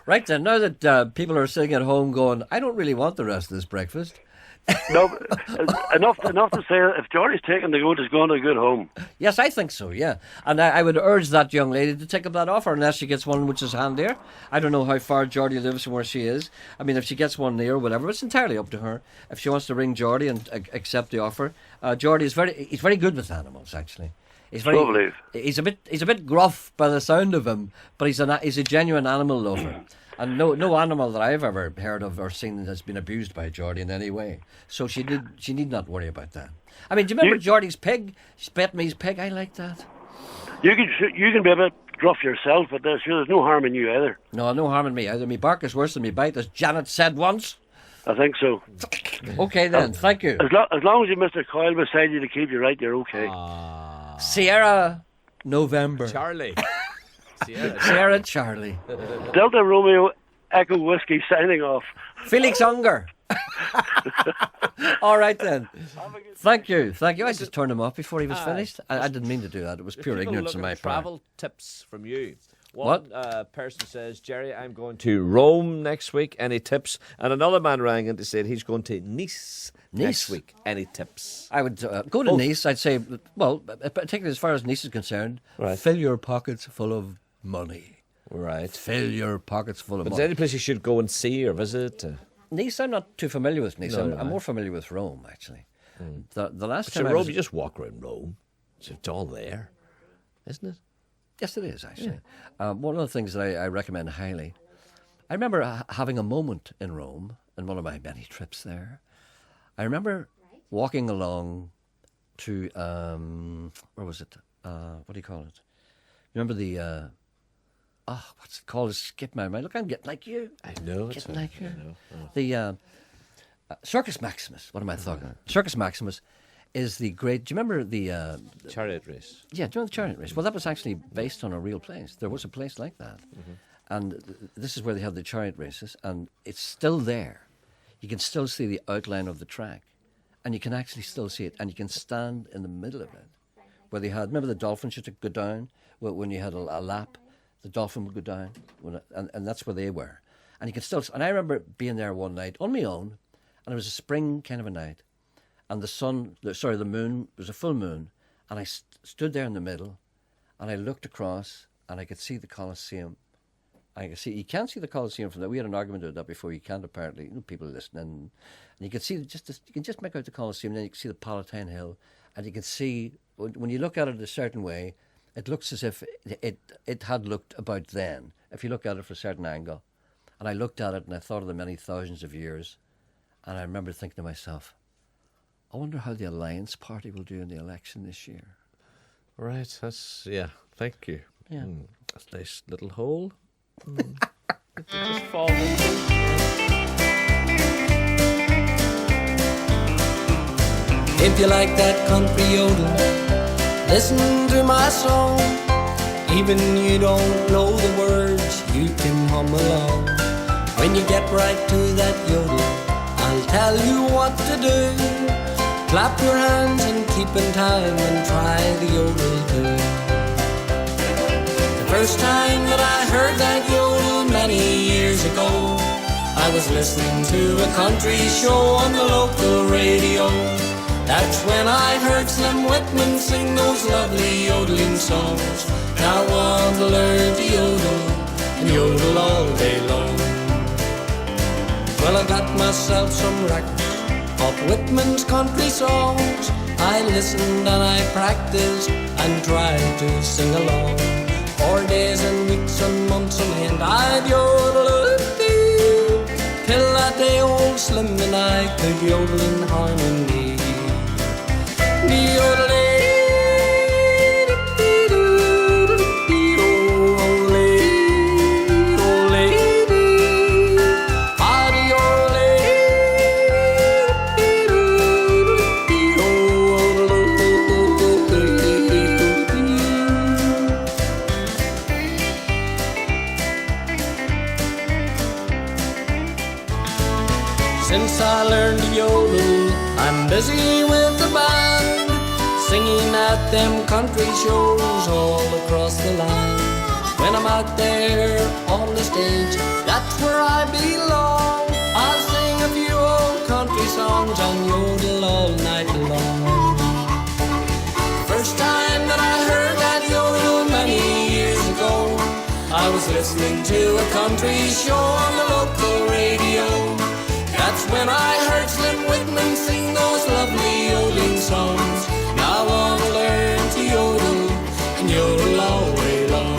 Right then, now that people are sitting at home going, I don't really want the rest of this breakfast. No, enough to say if Gerry's taking the goat, he's going to a good home. Yes, I think so, yeah. And I would urge that young lady to take up that offer unless she gets one which is handier. I don't know how far Gerry lives from where she is. I mean, if she gets one near or whatever, it's entirely up to her. If she wants to ring Gerry and accept the offer. Gerry is he's very good with animals, actually. He's a bit gruff by the sound of him, but he's a genuine animal lover. And no animal that I've ever heard of or seen has been abused by Gerry in any way. So she need not worry about that. I mean, do you remember Gerry's pig? She bet me his pig. I like that. You can be a bit gruff yourself, but there's no harm in you either. No harm in me either. Me bark is worse than me bite, as Janet said once. I think so. Okay then, thank you. As long as you Mr. Coyle beside you to keep you right, you're okay. Sierra November. Charlie. Sierra Charlie. Delta Romeo Echo Whiskey signing off. Felix Unger. All right then. Thank you. I just turned him off before he was finished. I didn't mean to do that. It was pure ignorance on my part. Travel tips from you. One person says, Gerry, I'm going to Rome next week. Any tips? And another man rang in to say he's going to Nice next week. Any tips? I would go to Nice. I'd say, well, particularly as far as Nice is concerned, fill your pockets full of money. Right. Fill your pockets full of money. Is there any place you should go and see or visit? Nice, I'm not too familiar with Nice. I'm more familiar with Rome, actually. The last time Rome, you just walk around Rome. It's all there, isn't it? Yes, it is, actually. Yeah. One of the things that I recommend highly, I remember having a moment in Rome in one of my many trips there. I remember walking along to, where was it? What do you call it? Remember the, what's it called? Skip my mind. Look, I'm getting like you. I know. Getting like you. The Circus Maximus. What am I talking about? Circus Maximus is the great... Do you remember the... chariot race? Yeah, do you know the chariot race? Well, that was actually based on a real place. There was a place like that. Mm-hmm. And this is where they had the chariot races, and it's still there. You can still see the outline of the track, and you can actually still see it, and you can stand in the middle of it, where they had... Remember the dolphins used to go down? When you had a lap, the dolphin would go down, and that's where they were. And you can still... And I remember being there one night on my own, and it was a spring kind of a night, and the moon, it was a full moon, and I stood there in the middle, and I looked across, and I could see the Colosseum. You can't see the Colosseum from there. We had an argument about that before. You can't apparently. People listening, and you can see you can just make out the Colosseum, and then you can see the Palatine Hill, and you can see when you look at it a certain way, it looks as if it had looked about then. If you look at it from a certain angle, and I looked at it, and I thought of the many thousands of years, and I remember thinking to myself, I wonder how the Alliance Party will do in the election this year. Right, thank you. Yeah. That's a nice little hole. Just fall into. If you like that country yodel, listen to my song. Even you don't know the words, you can hum along. When you get right to that yodel, I'll tell you what to do. Clap your hands and keep in time and try the yodel too. The first time that I heard that yodel many years ago, I was listening to a country show on the local radio. That's when I heard Slim Whitman sing those lovely yodeling songs. Now I want to learn to yodel and yodel all day long. Well, I got myself some records of Whitman's country songs. I listened and I practiced and tried to sing along. For days and weeks and months on end I'd yodel till that day old Slim and I could yodel in harmony. Yodel. Since I learned to yodel, I'm busy with the band, singing at them country shows all across the land. When I'm out there on the stage, that's where I belong. I'll sing a few old country songs and yodel all night long. First time that I heard that yodel many years ago, I was listening to a country show on the local radio. That's when I heard Slim Whitman sing those lovely yodeling songs. Now I want to learn to yodel and yodel all way long.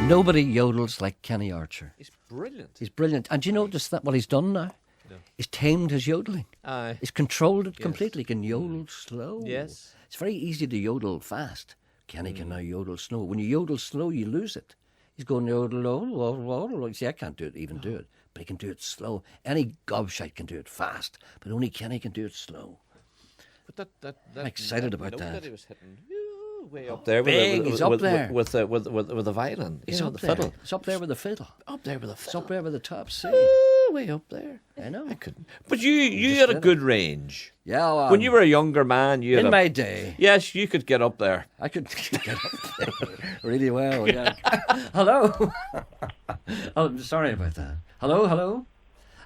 Nobody yodels like Kenny Archer. He's brilliant. He's brilliant. And do you notice that what he's done now? No. He's tamed his yodeling. Aye. He's controlled it completely. He can yodel slow. Yes. It's very easy to yodel fast. Kenny can now yodel slow. When you yodel slow, you lose it. He's going yodel, yodel. See, I can't do it, but he can do it slow. Any gobshite can do it fast, but only Kenny can do it slow. But that I'm excited about note that. He was hitting way up there. He's up there with the violin. He's up the there. fiddle. It's up there with the fiddle. Up there with the It's fiddle. up there with the top C. Way up there. I know. I couldn't. But you had a good range. Yeah. Well, when you were a younger man, you had in my day. Yes, you could get up there. I could get up there really well. Yeah. Hello. Oh, sorry about that. Hello.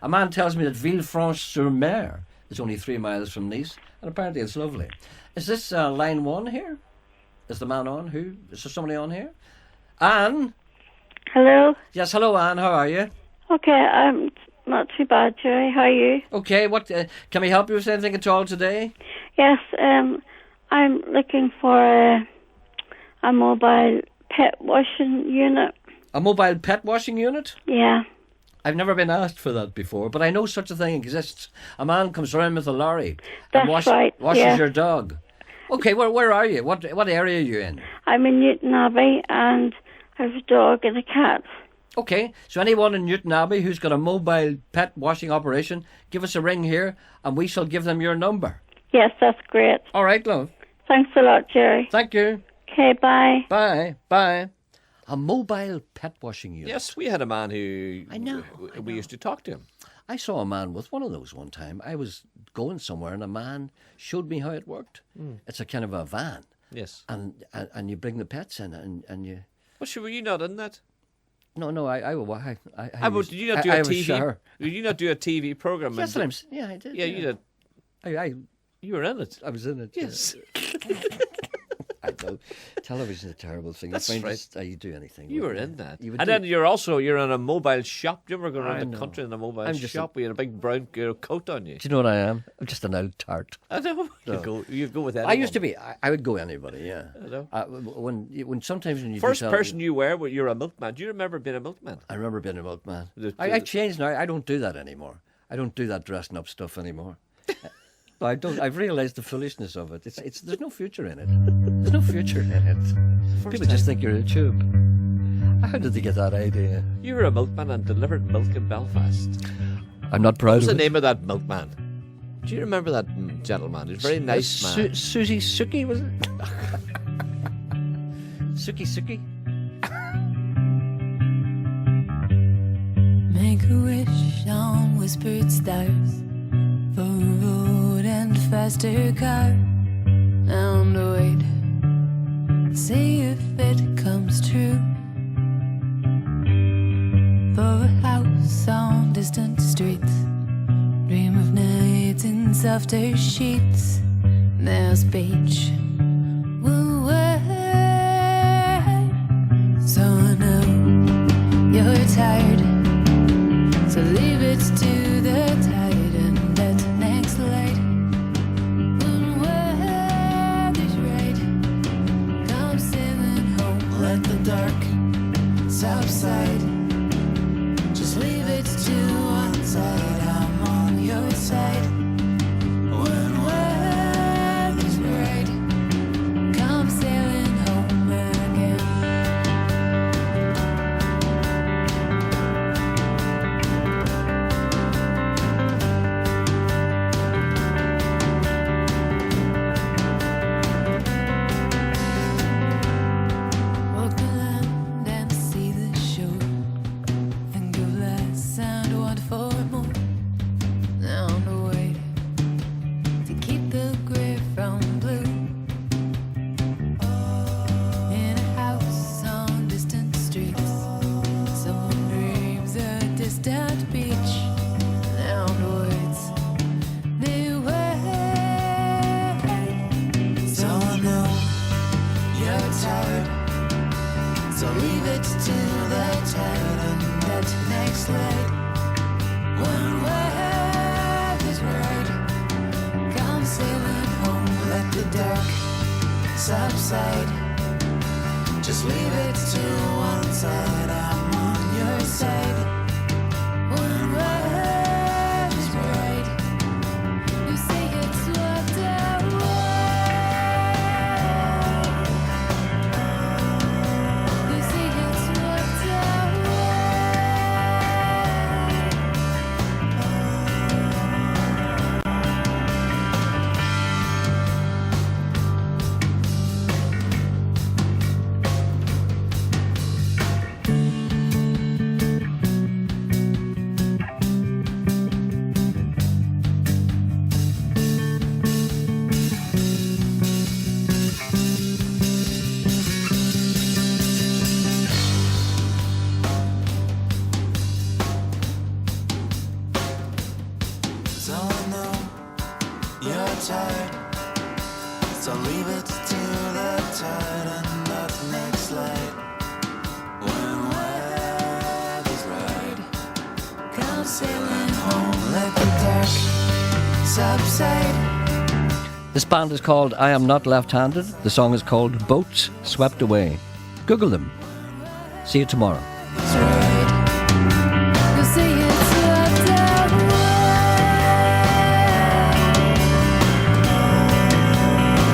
A man tells me that Villefranche-sur-Mer is only 3 miles from Nice, and apparently it's lovely. Is this line 1 here? Is the man on? Who? Is there somebody on here? Anne? Hello? Yes, hello, Anne. How are you? Okay, not too bad, Gerry. How are you? Okay, what can we help you with anything at all today? Yes, I'm looking for a mobile pet washing unit. A mobile pet washing unit? Yeah. I've never been asked for that before, but I know such a thing exists. A man comes around with a lorry and That's washes yeah. your dog. Okay, where are you? What area are you in? I'm in Newton Abbey and I have a dog and a cat. Okay, so anyone in Newton Abbey who's got a mobile pet washing operation, give us a ring here and we shall give them your number. Yes, that's great. All right, love. Thanks a lot, Gerry. Thank you. Okay, bye. Bye. A mobile pet washing unit. Yes, we had a man who... I know. We used to talk to him. I saw a man with one of those one time. I was going somewhere and a man showed me how it worked. It's a kind of a van. Yes. And you bring the pets in and you... Well, sure, were you not in that? No, did you not do a TV? Did you not do a TV program? Yes, yeah, I did. Yeah, you did. You were in it. I was in it. Yes. I know. Television's a terrible thing. That's right. You do anything. You were in that. You and then you're in a mobile shop. Do you ever go around the country in a mobile just shop with a big brown coat on you? Do you know what I am? I'm just an old tart. I know. No. You go with anyone. I used to be. I would go anybody, yeah. I know. When sometimes when you First person you were, you're a milkman. Do you remember being a milkman? I remember being a milkman. I changed now. I don't do that anymore. I don't do that dressing up stuff anymore. I don't. I've realised the foolishness of it. There's no future in it. There's no future in it. People just think you're a tube. How did they get that idea? You were a milkman and delivered milk in Belfast. I'm not proud What was of the it. name of that milkman? Do you remember that gentleman? He was a very nice man. Susie Suki, was it? Suki. Make a wish on whispered stars for a road and a faster car. And wait, see if it comes true. For a house on distant streets, dream of nights in softer sheets. There's beach, we'll wait. So I know you're tired subside. Just leave it to one side. I'm on your side. When weather's great, come sailing home again. Walk the land and see the shore. Think of less and want for more. Now on the way to keep the grey from blue. In a house on distant streets, someone dreams a distant beach. Now on the waits, they wait. So I know you're tired, so leave it to the tide and that next light. When weather's right, come sailing home, let the dark subside. Just leave it to one side, I'm on your side. When weather's right, you say it's swept away. You say it's swept So I know you're tired, so leave it to the tide and that next light. When weather's right, come sailing home, let the dark subside. This band is called I Am Not Left-Handed. The song is called Boats Swept Away. Google them. See you tomorrow. You say it's swept away.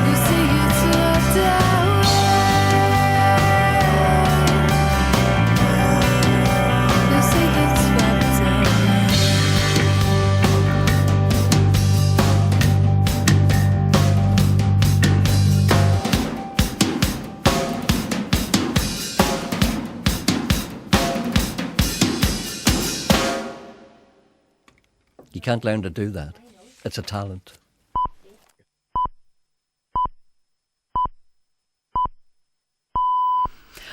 You say it's swept away. You say it's swept away. You can't learn to do that. It's a talent.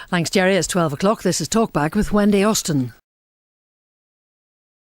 Thanks, Gerry. It's 12 o'clock. This is Talkback with Wendy Austin.